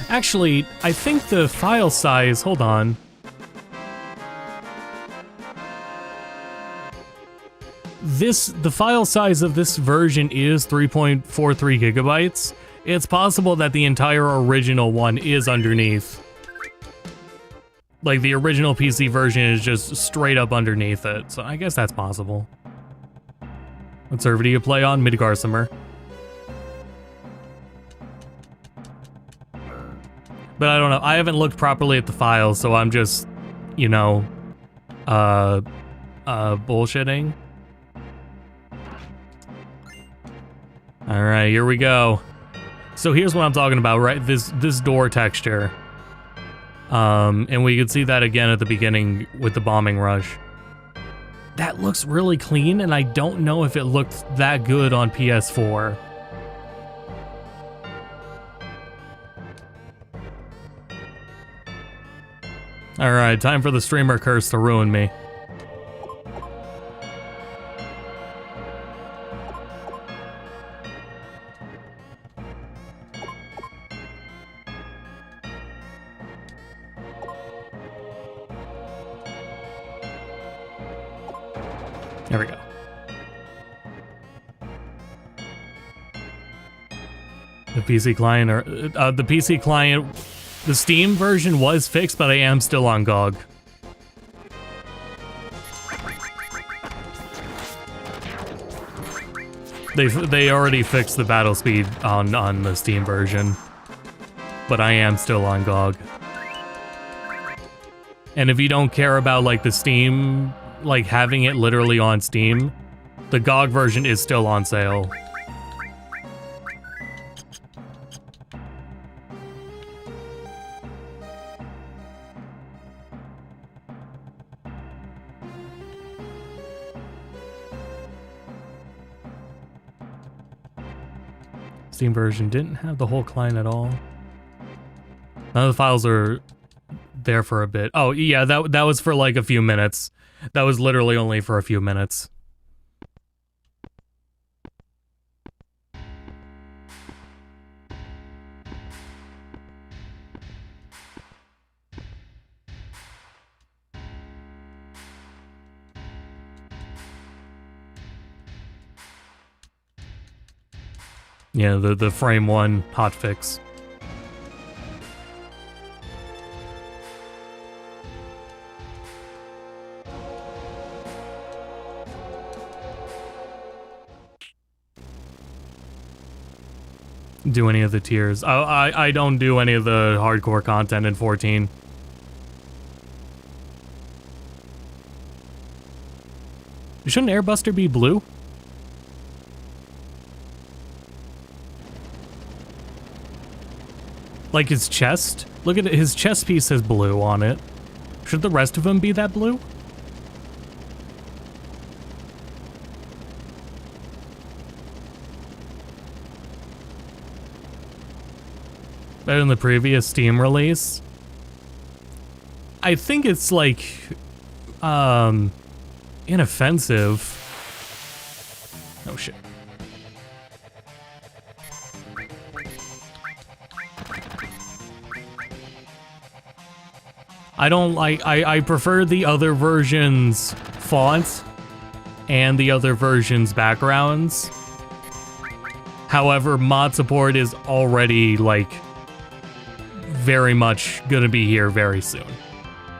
Actually, I think the file size... Hold on. The file size of this version is 3.43 gigabytes. It's possible that the entire original one is underneath. Like, the original PC version is just straight up underneath it, so I guess that's possible. What server do you play on? Midgarsimer. But I don't know, I haven't looked properly at the files, so I'm just, you know, bullshitting. Alright, here we go. So here's what I'm talking about, right? This door texture. And we could see that again at the beginning with the bombing rush. That looks really clean, and I don't know if it looked that good on PS4. Alright, time for the streamer curse to ruin me. There we go. The PC client, or the PC client, the Steam version was fixed, but I am still on GOG. They already fixed the battle speed on the Steam version, but I am still on GOG. And if you don't care about like the Steam, like having it literally on Steam, the GOG version is still on sale. Steam version didn't have the whole client at all. None of the files are there for a bit. Oh yeah, that was for like a few minutes. That was literally only for a few minutes. Yeah, the frame 1 hotfix. Do any of the tiers. I don't do any of the hardcore content in 14. Shouldn't Airbuster be blue? Like his chest? Look at it, his chest piece has blue on it. Should the rest of him be that blue? Better than the previous Steam release? I think it's like, inoffensive. Oh shit. I don't like, I prefer the other version's font and the other version's backgrounds. However, mod support is already like very much gonna be here very soon.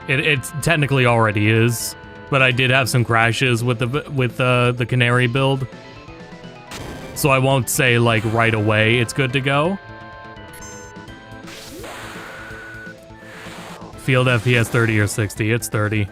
It technically already is, but I did have some crashes with the Canary build, so I won't say like right away it's good to go. Field FPS 30 or 60, it's 30.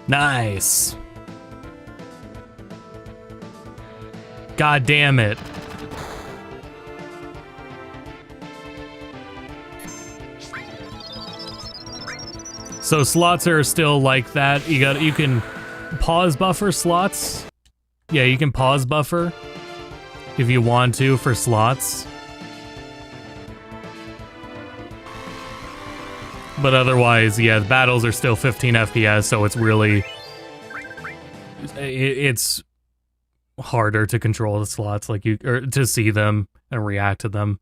Nice. God damn it. So slots are still like that. You can pause buffer slots. Yeah, you can pause buffer if you want to for slots. But otherwise, yeah, the battles are still 15 FPS, so it's really... It's harder to control the slots, like or to see them and react to them.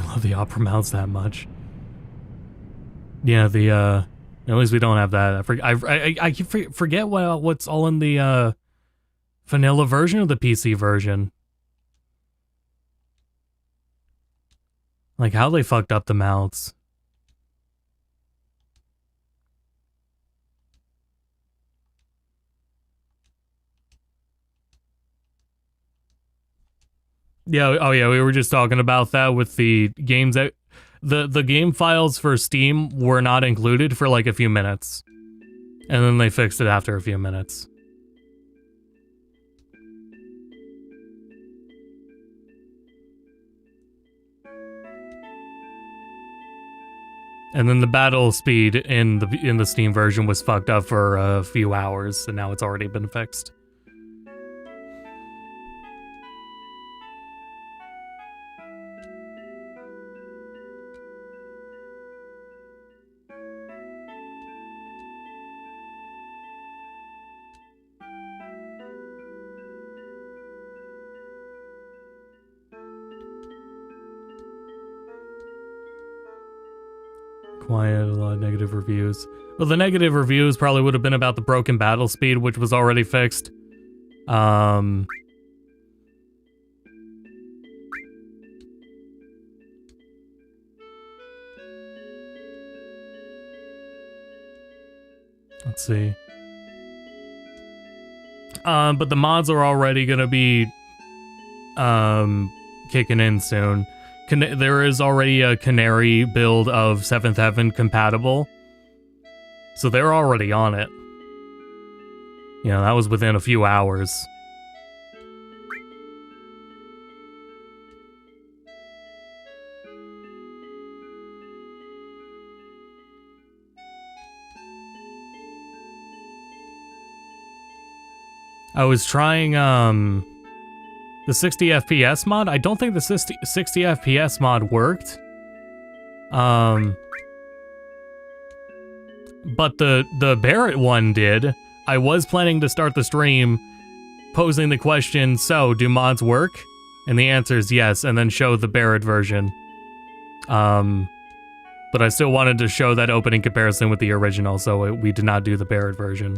love the opera mounts that much. Yeah, the at least we don't have that. I keep forget what's all in the vanilla version or the PC version. Like how they fucked up the mounts. Yeah, oh yeah, we were just talking about that with the games that the game files for Steam were not included for like a few minutes. And then they fixed it after a few minutes. And then the battle speed in the Steam version was fucked up for a few hours, and now it's already been fixed. Quiet, a lot of negative reviews. Well, the negative reviews probably would have been about the broken battle speed, which was already fixed. Let's see. But the mods are already gonna be kicking in soon. There is already a Canary build of 7th Heaven compatible. So they're already on it. You know, that was within a few hours. I was trying, the 60 FPS mod? I don't think the 60 FPS mod worked. But the Barrett one did. I was planning to start the stream posing the question, so, do mods work? And the answer is yes, and then show the Barrett version. But I still wanted to show that opening comparison with the original, so we did not do the Barrett version.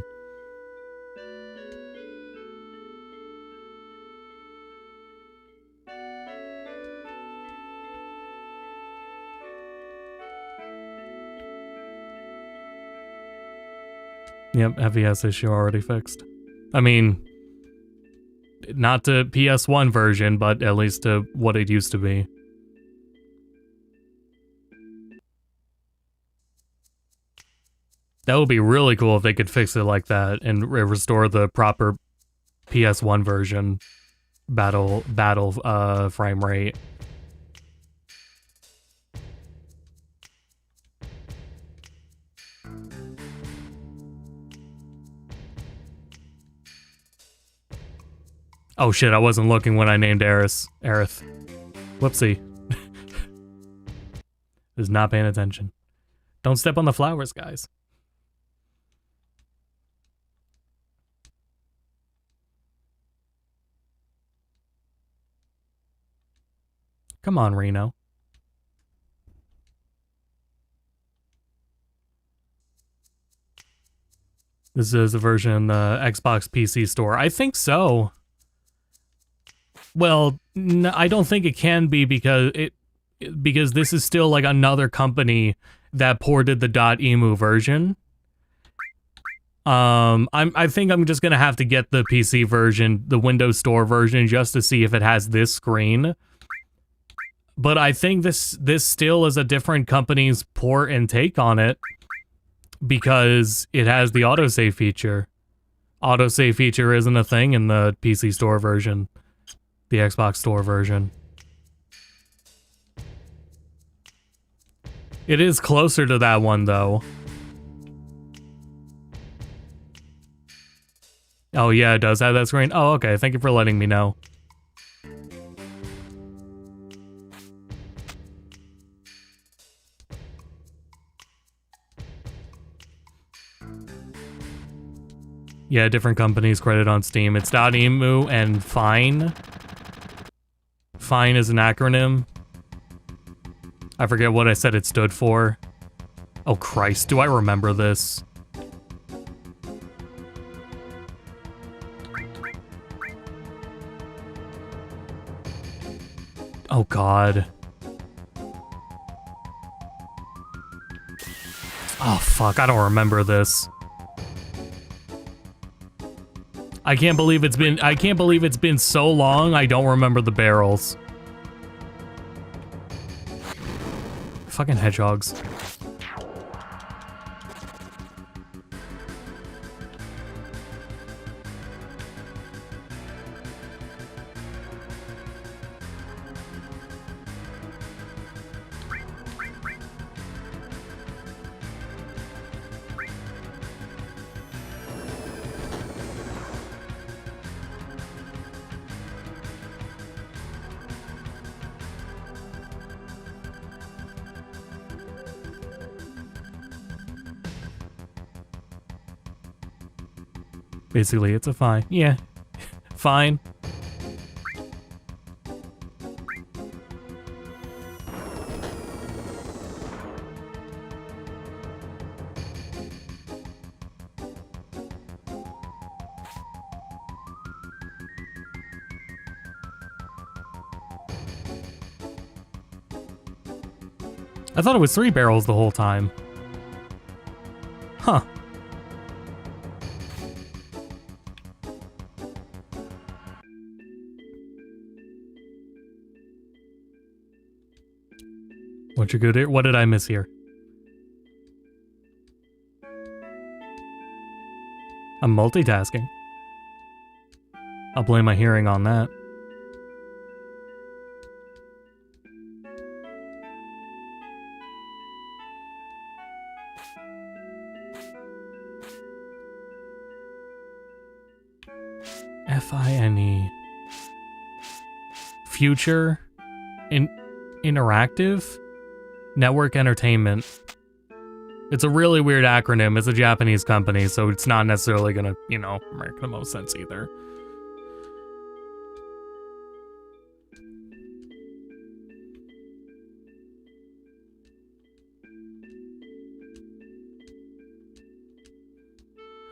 Yep, FPS issue already fixed. I mean, not to PS1 version, but at least to what it used to be. That would be really cool if they could fix it like that and restore the proper PS1 version battle frame rate. Oh shit, I wasn't looking when I named Aerith. Whoopsie. Was not paying attention. Don't step on the flowers, guys. Come on, Reno. This is a version in the Xbox PC store. I think so. Well, no, I don't think it can be because this is still like another company that ported the .emu version. I think I'm just gonna have to get the PC version, the Windows Store version, just to see if it has this screen. But I think this still is a different company's port and take on it because it has the autosave feature. Autosave feature isn't a thing in the PC Store version. The Xbox Store version. It is closer to that one, though. Oh, yeah, it does have that screen. Oh, okay. Thank you for letting me know. Yeah, different companies credit on Steam. It's .emu and Fine. Fine is an acronym. I forget what I said it stood for. Oh Christ, do I remember this? Oh God. Oh fuck, I don't remember this. I can't believe it's been so long, I don't remember the barrels. Fucking hedgehogs. Basically, it's a fine. Yeah, fine. I thought it was 3 barrels the whole time. Huh. What you good here? What did I miss here? I'm multitasking. I'll blame my hearing on that. FINE. Future Interactive Network Entertainment. It's a really weird acronym. It's a Japanese company, so it's not necessarily gonna, you know, make the most sense either.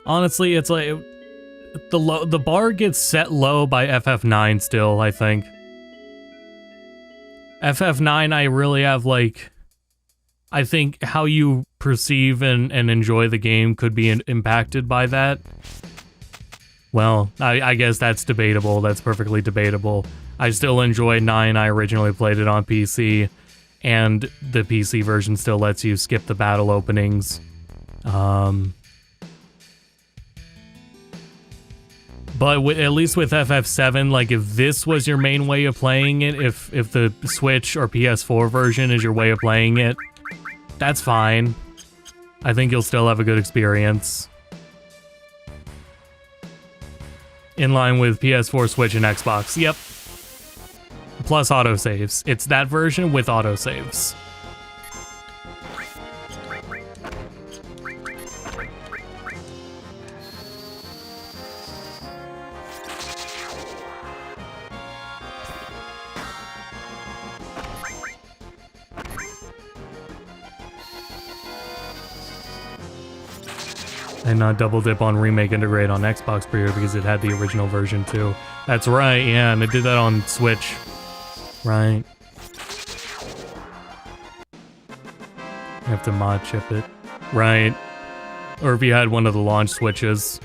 Honestly, it's like the bar gets set low by FF9 still, I think. FF9, I really have, like, I think how you perceive and enjoy the game could be impacted by that. Well, I guess that's debatable. That's perfectly debatable. I still enjoy 9. I originally played it on PC, and the PC version still lets you skip the battle openings. But at least with FF7, like, if this was your main way of playing it, if the Switch or PS4 version is your way of playing it, that's fine. I think you'll still have a good experience. In line with PS4, Switch, and Xbox. Yep. Plus autosaves. It's that version with autosaves. And not double dip on Remake Integrate on Xbox Pre-order because it had the original version too. That's right, yeah, and it did that on Switch. Right. You have to mod chip it. Right. Or if you had one of the launch switches,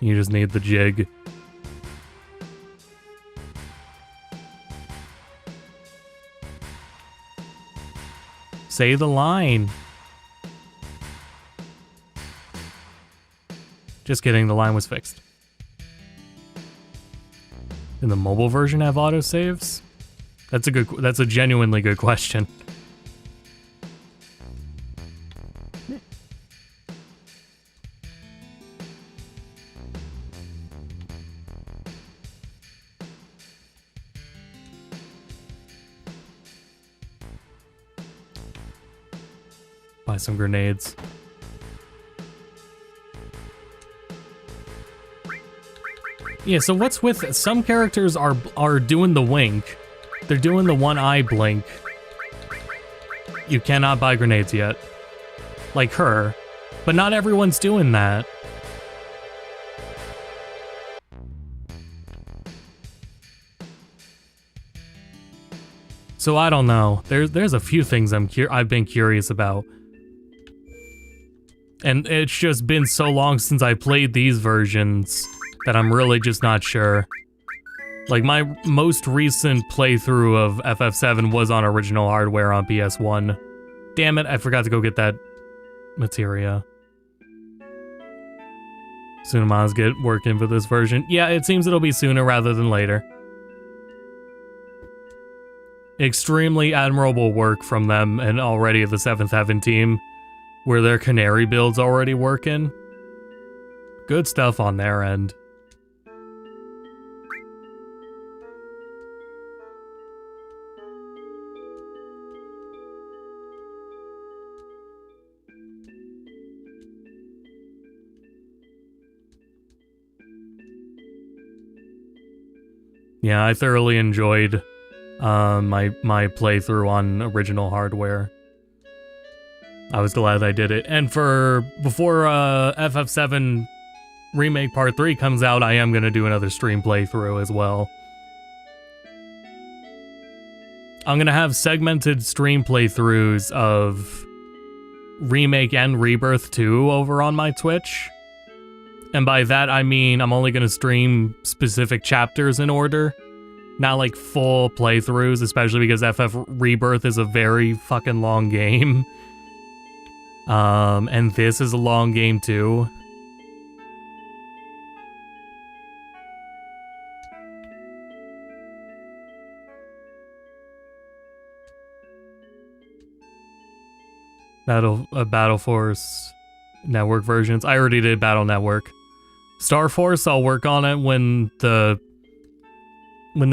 you just need the jig. Say the line. Just kidding, the line was fixed. Did the mobile version have autosaves? That's a genuinely good question. Buy some grenades. Yeah, so what's with some characters are doing the wink. They're doing the one eye blink. You cannot buy grenades yet. Like her. But not everyone's doing that. So I don't know. There's a few things I've been curious about. And it's just been so long since I played these versions that I'm really just not sure. Like, my most recent playthrough of FF7 was on original hardware on PS1. Damn it, I forgot to go get that materia. Tsunoma's get working for this version. Yeah, it seems it'll be sooner rather than later. Extremely admirable work from them and already the 7th Heaven team, where their canary build's already working. Good stuff on their end. Yeah, I thoroughly enjoyed my playthrough on original hardware. I was glad I did it. And before FF7 Remake Part 3 comes out, I am going to do another stream playthrough as well. I'm going to have segmented stream playthroughs of Remake and Rebirth 2 over on my Twitch. And by that, I mean I'm only going to stream specific chapters in order. Not like full playthroughs, especially because FF Rebirth is a very fucking long game. And this is a long game too. Battle Force Network versions. I already did Battle Network. Star Force, I'll work on it when the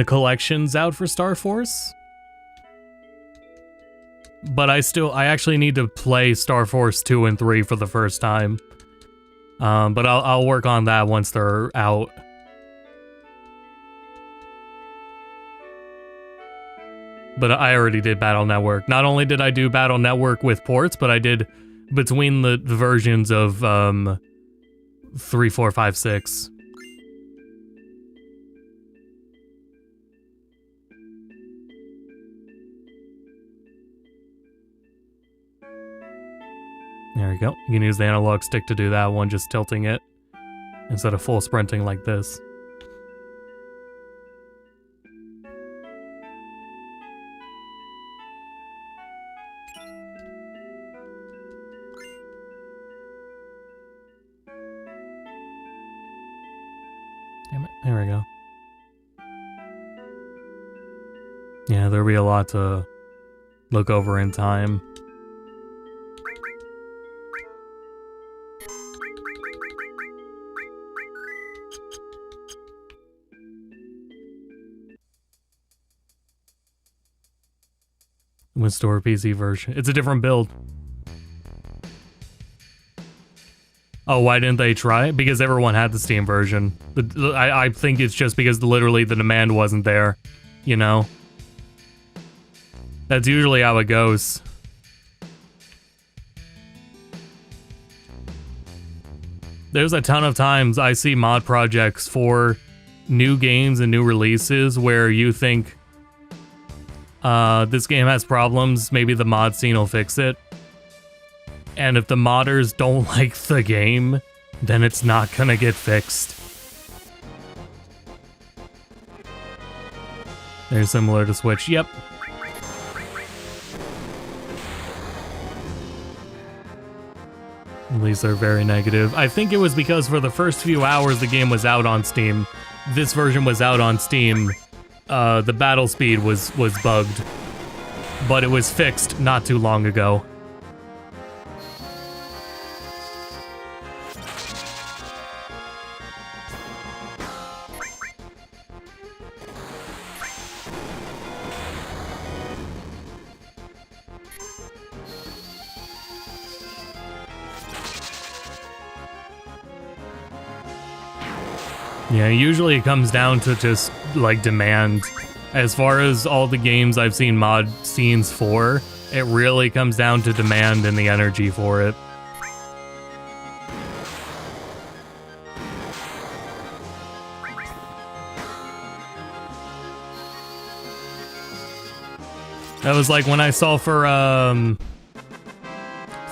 collection's out for Star Force. But I actually need to play Star Force 2 and 3 for the first time. But I'll work on that once they're out. But I already did Battle Network. Not only did I do Battle Network with ports, but I did between the versions of 3, 4, 5, 6. There you go. You can use the analog stick to do that one, just tilting it instead of full sprinting like this. Damn it. There we go. Yeah, there'll be a lot to look over in time. With store PC version. It's a different build. Oh, why didn't they try it? Because everyone had the Steam version. I think it's just because literally the demand wasn't there, you know? That's usually how it goes. There's a ton of times I see mod projects for new games and new releases where you think, this game has problems, maybe the mod scene will fix it. And if the modders don't like the game, then it's not gonna get fixed. They're similar to Switch, yep. At least they're very negative. I think it was because for the first few hours the game was out on Steam. This version was out on Steam. The battle speed was bugged, but it was fixed not too long ago. Yeah, usually it comes down to just, like, demand. As far as all the games I've seen mod scenes for, It really comes down to demand and the energy for it. That was like when I saw for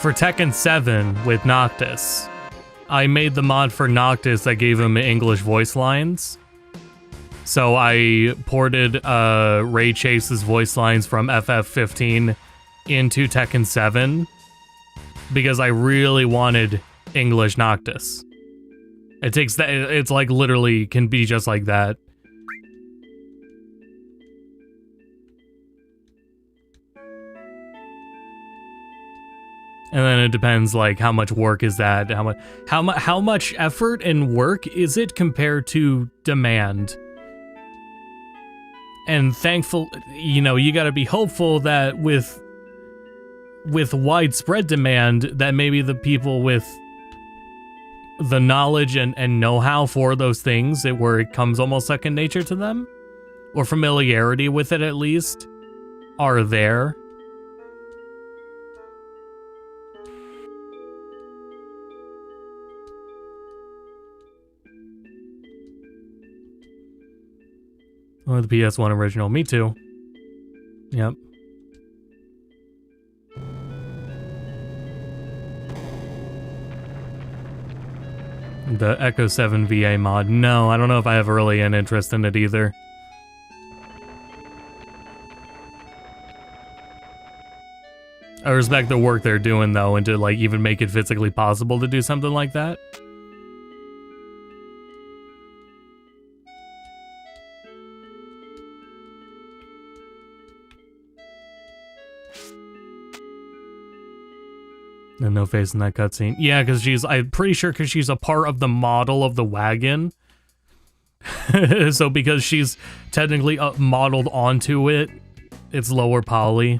Tekken 7 with Noctis. I made the mod for Noctis that gave him English voice lines. So I ported Ray Chase's voice lines from FF15 into Tekken 7 because I really wanted English Noctis. It takes that, it's like literally can be just like that. And then it depends, like, how much work is that? How much effort and work is it compared to demand? And thankful, you know, you gotta be hopeful that with widespread demand, that maybe the people with the knowledge and know-how for those things, where it comes almost second nature to them, or familiarity with it at least, are there. Oh, the PS1 original. Me too. Yep. The Echo 7 VA mod. No, I don't know if I have really an interest in it either. I respect the work they're doing though, and to like even make it physically possible to do something like that. And no face in that cutscene. Yeah, because I'm pretty sure because she's a part of the model of the wagon. So because she's technically modeled onto it, it's lower poly.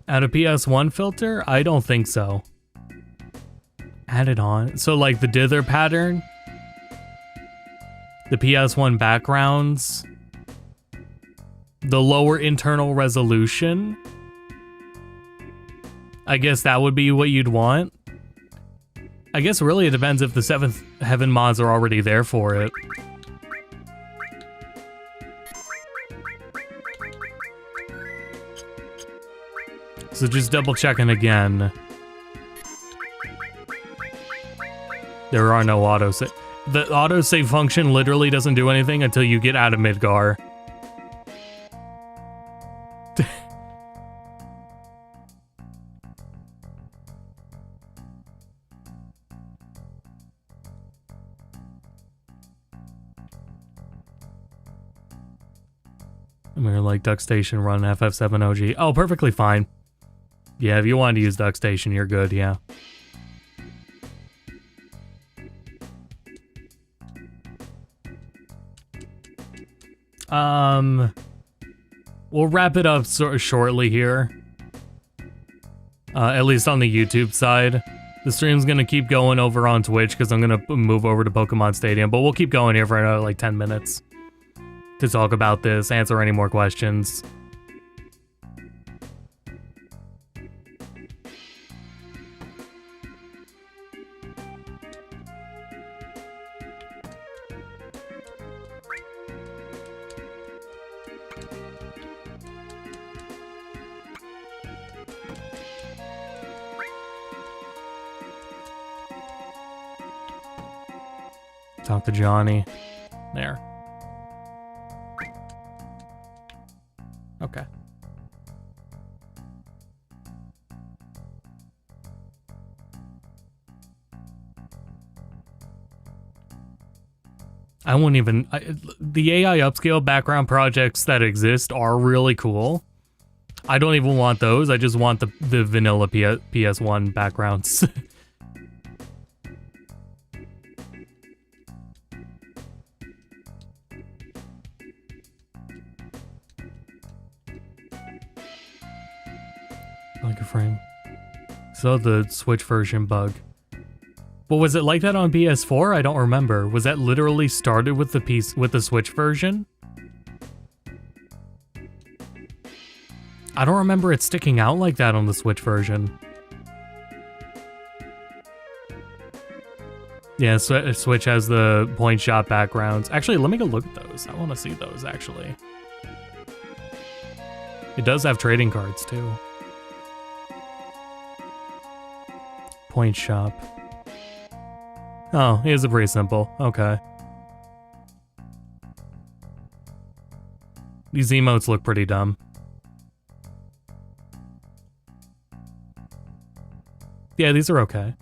Add a PS1 filter? I don't think so. Add it on. So like the dither pattern, the PS1 backgrounds, the lower internal resolution. I guess that would be what you'd want. I guess really it depends if the 7th Heaven mods are already there for it. So just double checking again. There are no autosave. The autosave function literally doesn't do anything until you get out of Midgar. I'm gonna like DuckStation run FF7 OG. Oh, perfectly fine. Yeah, if you wanted to use DuckStation, you're good, yeah. We'll wrap it up shortly here. At least on the YouTube side. The stream's gonna keep going over on Twitch because I'm gonna move over to Pokemon Stadium, but we'll keep going here for another like 10 minutes to talk about this, answer any more questions. Talk to Johnny. There. Okay. I won't even... the AI upscale background projects that exist are really cool. I don't even want those. I just want the vanilla PS1 backgrounds. Like a frame. So the Switch version bug. But was it like that on PS4? I don't remember. Was that literally started with the Switch version? I don't remember it sticking out like that on the Switch version. Yeah, Switch has the point shot backgrounds. Actually, let me go look at those. I want to see those, actually. It does have trading cards, too. Point shop. Oh, here's a pretty simple. Okay. These emotes look pretty dumb. Yeah, these are okay.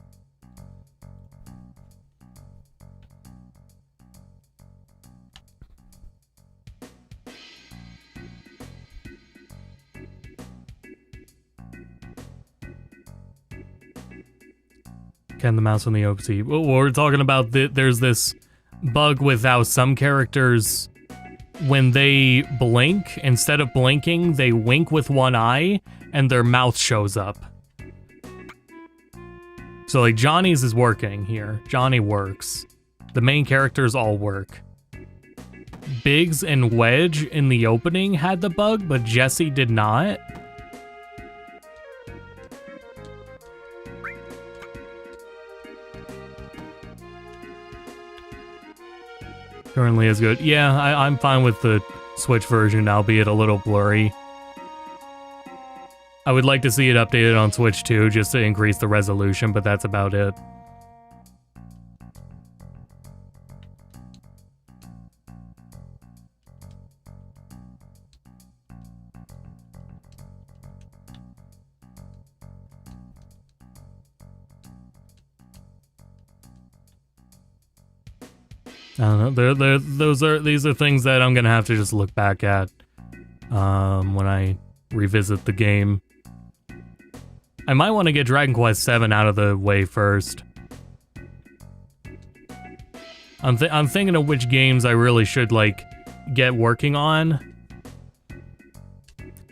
Ken the mouse on the OT. Well, we're talking about there's this bug with how some characters, when they blink, instead of blinking, they wink with one eye and their mouth shows up. So like Johnny's is working here. Johnny works. The main characters all work. Biggs and Wedge in the opening had the bug, but Jesse did not. Currently is good. Yeah, I'm fine with the Switch version, albeit a little blurry. I would like to see it updated on Switch too, just to increase the resolution, but that's about it. I don't know. These are things that I'm gonna have to just look back at when I revisit the game. I might want to get Dragon Quest VII out of the way first. I'm thinking of which games I really should like get working on.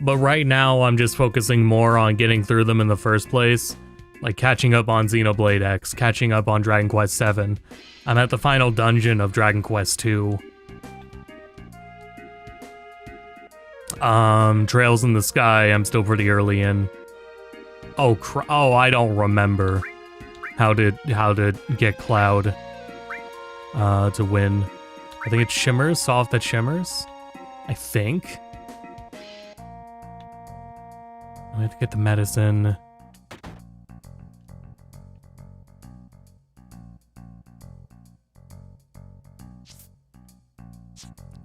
But right now I'm just focusing more on getting through them in the first place. Like catching up on Xenoblade X, catching up on Dragon Quest VII. I'm at the final dungeon of Dragon Quest II. Trails in the Sky, I'm still pretty early in. Oh, I don't remember how to get Cloud to win. I think it's Shimmers, Soft that Shimmers. I think. I have to get the medicine.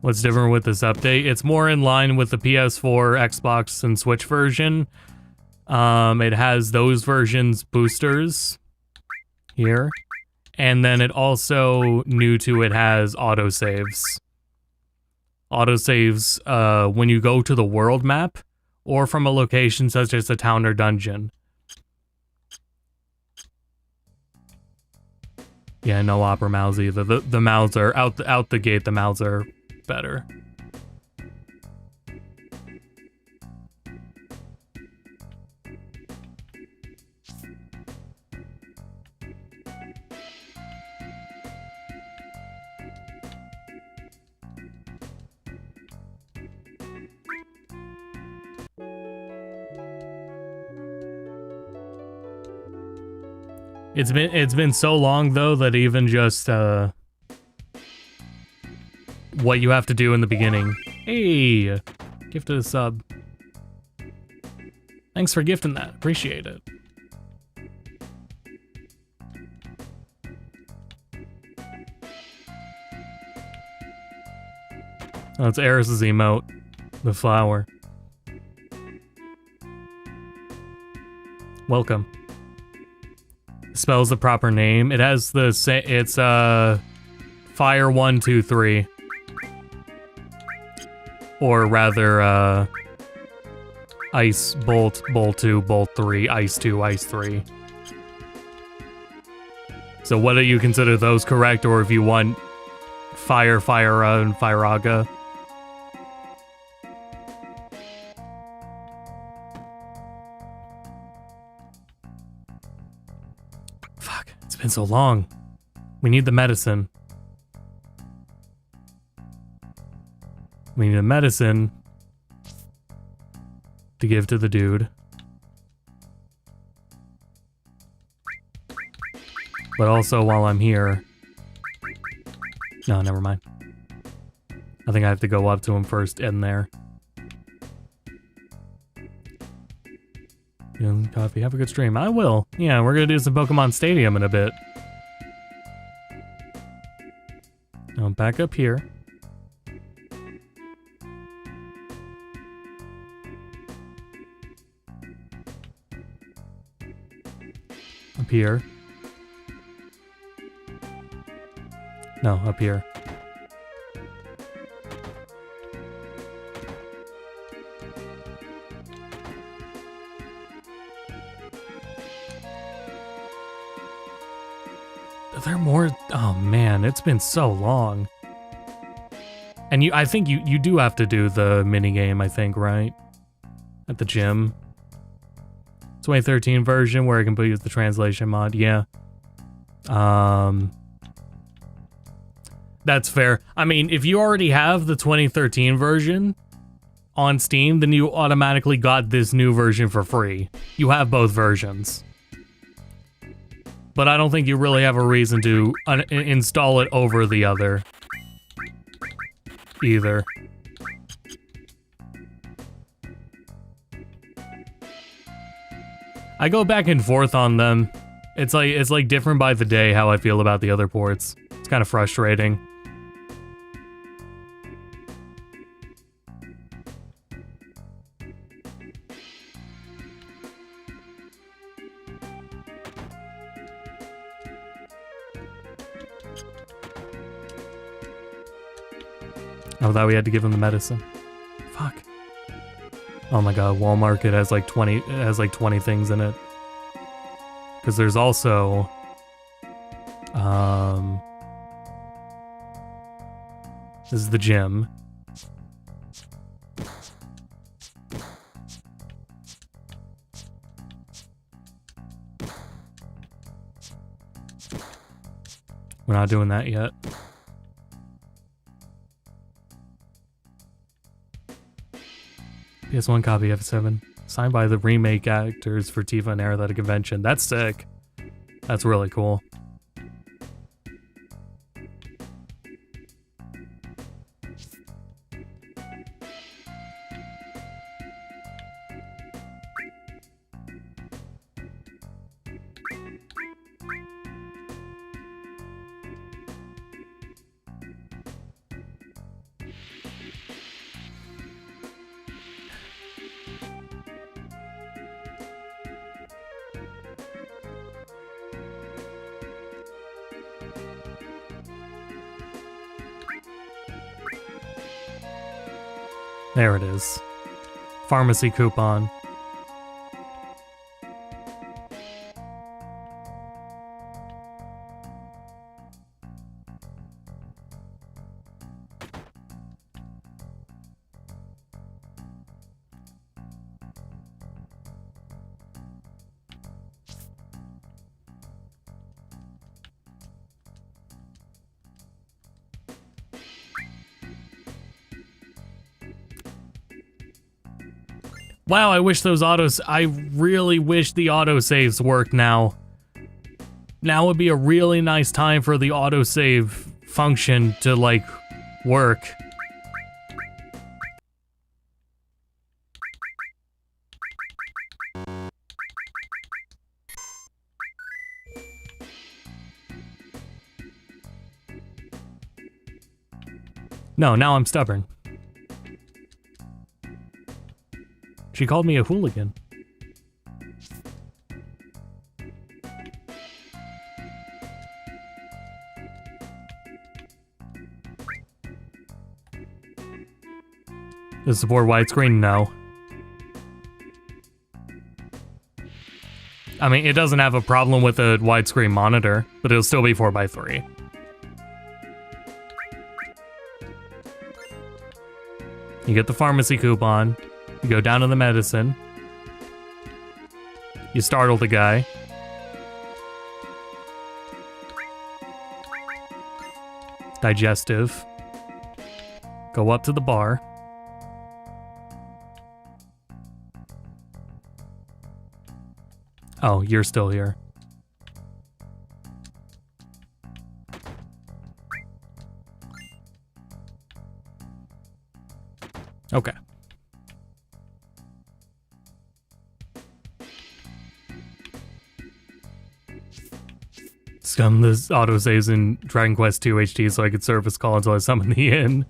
What's different with this update? It's more in line with the PS4, Xbox, and Switch version. It has those versions boosters here. And then it also, new to it, has autosaves. Autosaves when you go to the world map or from a location such as a town or dungeon. Yeah, no opera mouths either. The mouths are out the gate. The mouths are better. It's been so long though that even just what you have to do in the beginning. Hey, gifted a sub. Thanks for gifting that. Appreciate it. Oh, it's Eris's emote. The flower. Welcome. Spells the proper name. It has the same. It's Fire 1, 2, 3. Or rather, Ice, Bolt, Bolt 2, Bolt 3, Ice 2, Ice 3. So whether you consider those correct, or if you want Fire, Fire, and Firaga. Fuck, it's been so long. We need the medicine. We need a medicine. to give to the dude. But also while I'm here... No, never mind. I think I have to go up to him first in there. Coffee, have a good stream. I will. Yeah, we're gonna do some Pokemon Stadium in a bit. Now back up here. Up here. No, up here. Are there more? Oh man, it's been so long. And I think you do have to do the minigame, I think, right? At the gym. 2013 version where I can use the translation mod, yeah. That's fair. I mean, if you already have the 2013 version on Steam, then you automatically got this new version for free. You have both versions. But I don't think you really have a reason to install it over the other. Either. I go back and forth on them. It's like different by the day how I feel about the other ports. It's kind of frustrating. I thought we had to give him the medicine. Fuck. Oh my god, Wall Market has like 20 things in it. Because there's also this is the gym. We're not doing that yet. PS1 copy F7. Signed by the remake actors for Tifa and Aerith at a convention. That's sick. That's really cool. There it is. Pharmacy coupon. Wow, I wish those I really wish the autosaves worked now. Now would be a really nice time for the autosave function to, like, work. No, now I'm stubborn. She called me a hooligan. Does it support widescreen? No. I mean, it doesn't have a problem with a widescreen monitor, but it'll still be 4x3. You get the pharmacy coupon. You go down to the medicine. You startle the guy. Digestive. Go up to the bar. Oh, you're still here. Okay. Scum this autosaves in Dragon Quest II HD so I could service call until I summon the inn.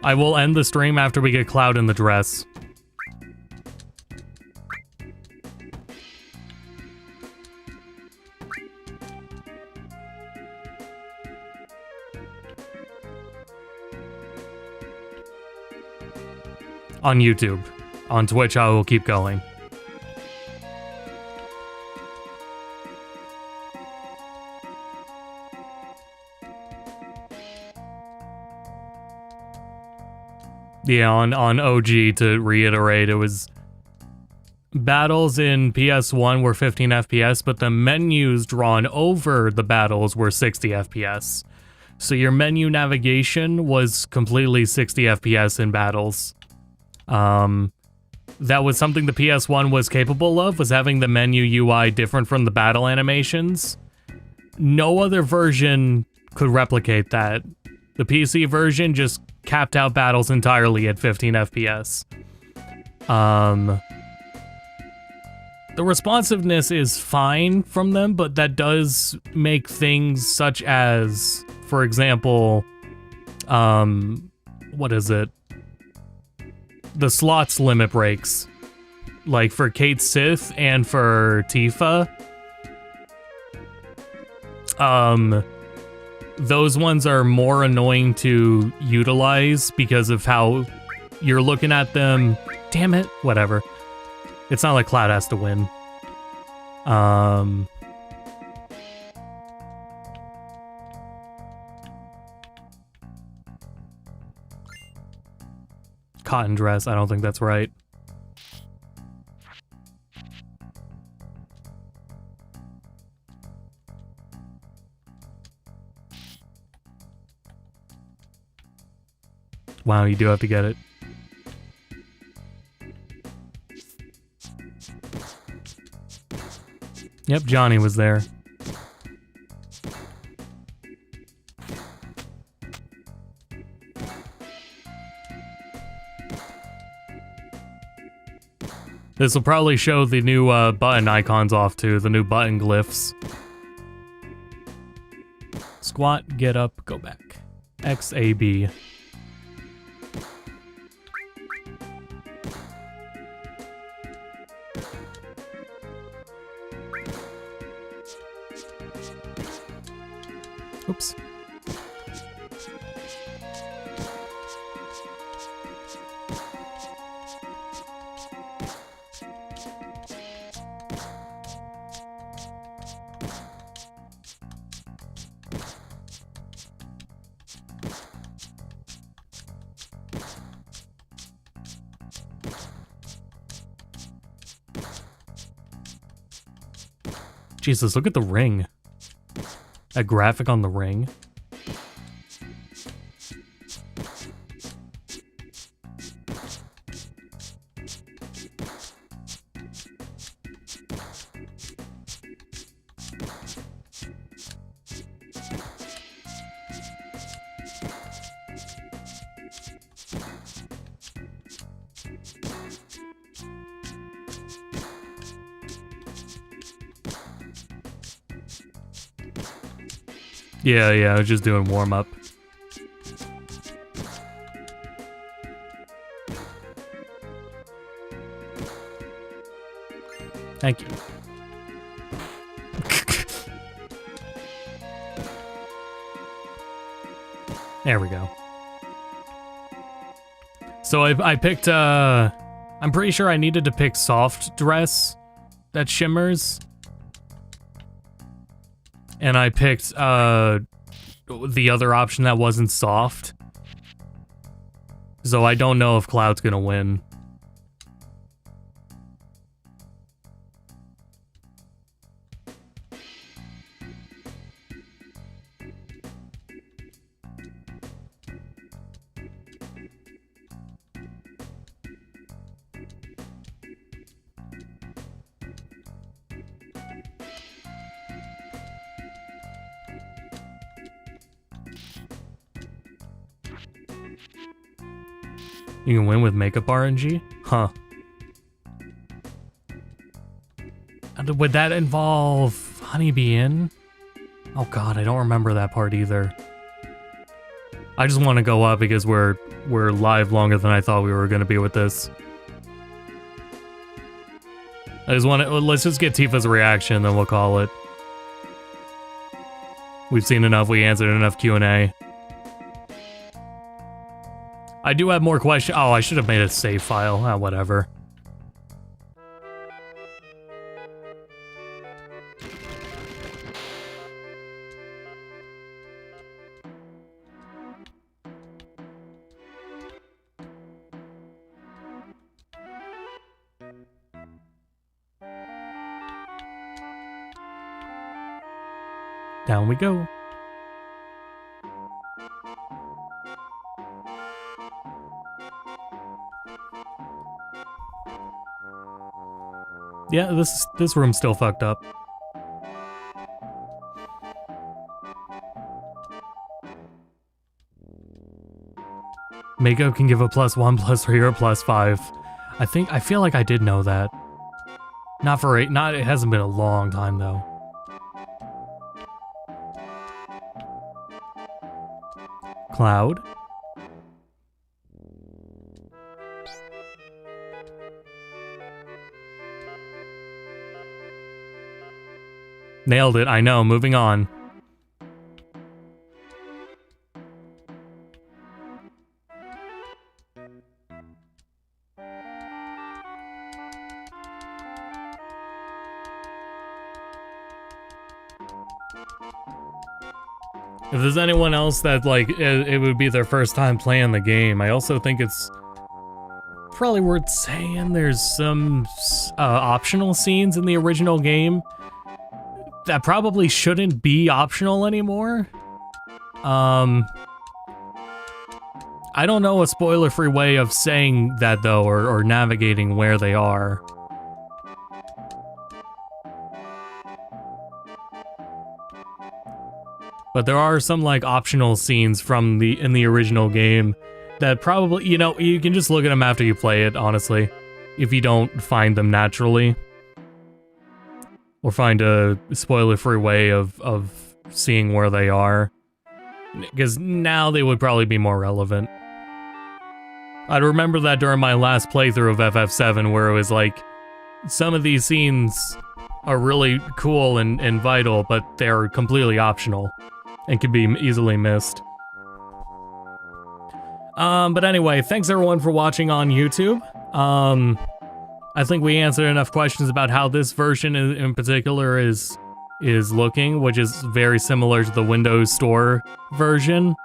I will end the stream after we get Cloud in the dress. On YouTube. On Twitch, I will keep going. Yeah, on OG, to reiterate, it was... Battles in PS1 were 15 FPS, but the menus drawn over the battles were 60 FPS. So your menu navigation was completely 60 FPS in battles. That was something the PS1 was capable of, was having the menu UI different from the battle animations. No other version could replicate that. The PC version just capped out battles entirely at 15 FPS. The responsiveness is fine from them, but that does make things such as, for example, what is it? The slots limit breaks. Like for Kate Sith and for Tifa. Those ones are more annoying to utilize because of how you're looking at them. Damn it, whatever. It's not like Cloud has to win. Cotton dress, I don't think that's right. Wow, you do have to get it. Yep, Johnny was there. This will probably show the new button icons off too, the new button glyphs. Squat, get up, go back. X, A, B. Oops. Jesus, look at the ring. That graphic on the ring. Yeah, I was just doing warm-up. Thank you. There we go. So I picked, I'm pretty sure I needed to pick soft dress that shimmers. And I picked the other option that wasn't soft. So I don't know if Cloud's gonna win. You can win with makeup RNG? Huh. And would that involve Honeybee Inn? Oh god, I don't remember that part either. I just want to go up because we're live longer than I thought we were going to be with this. I just want to, let's just get Tifa's reaction, then we'll call it. We've seen enough, we answered enough Q&A. I do have more questions. Oh, I should have made a save file. Ah, whatever. Down we go. Yeah, this room's still fucked up. Mako can give a +1, +3, or +5. I feel like I did know that. Not for it hasn't been a long time though. Cloud. Nailed it, I know, moving on. If there's anyone else that, like, it would be their first time playing the game, I also think it's probably worth saying there's some optional scenes in the original game that probably shouldn't be optional anymore. I don't know a spoiler-free way of saying that, though, or navigating where they are. But there are some, like, optional scenes from in the original game that probably, you know, you can just look at them after you play it, honestly, if you don't find them naturally. Or find a spoiler-free way of seeing where they are. Because now they would probably be more relevant. I remember that during my last playthrough of FF7, where it was like, some of these scenes are really cool and vital, but they're completely optional. And can be easily missed. But anyway, thanks everyone for watching on YouTube. I think we answered enough questions about how this version in particular is looking, which is very similar to the Windows Store version.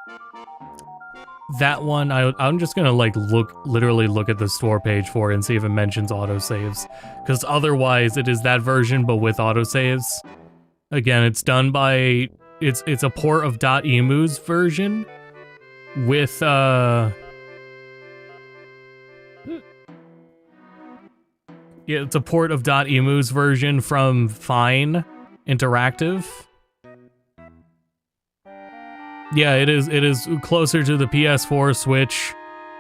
That one, I'm just gonna like literally look at the store page for it and see if it mentions autosaves. Because otherwise, it is that version but with autosaves. Again, it's done by... It's a port of .emu's version with yeah, it's a port of .emu's version from Fine Interactive. Yeah, it is closer to the PS4, Switch,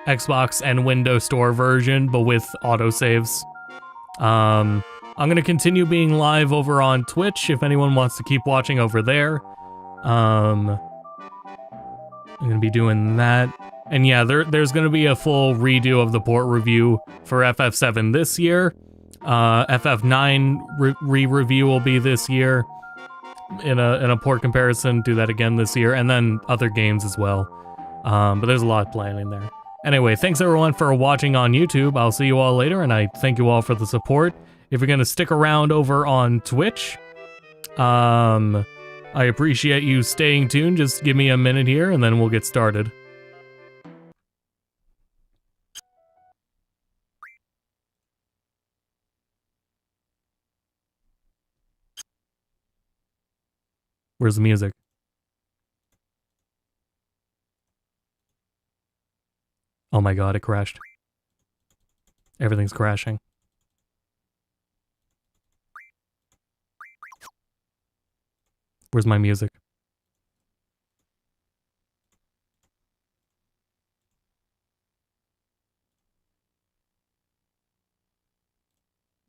Xbox, and Windows Store version, but with autosaves. I'm gonna continue being live over on Twitch if anyone wants to keep watching over there. I'm gonna be doing that. And yeah, there's gonna be a full redo of the port review for FF7 this year. FF9 re-review will be this year. In a port comparison, do that again this year, and then other games as well. But there's a lot planning there. Anyway, thanks everyone for watching on YouTube. I'll see you all later, and I thank you all for the support. If you're gonna stick around over on Twitch, I appreciate you staying tuned. Just give me a minute here, and then we'll get started. Where's the music? Oh my god, it crashed. Everything's crashing. Where's my music?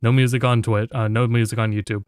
No music on no music on YouTube.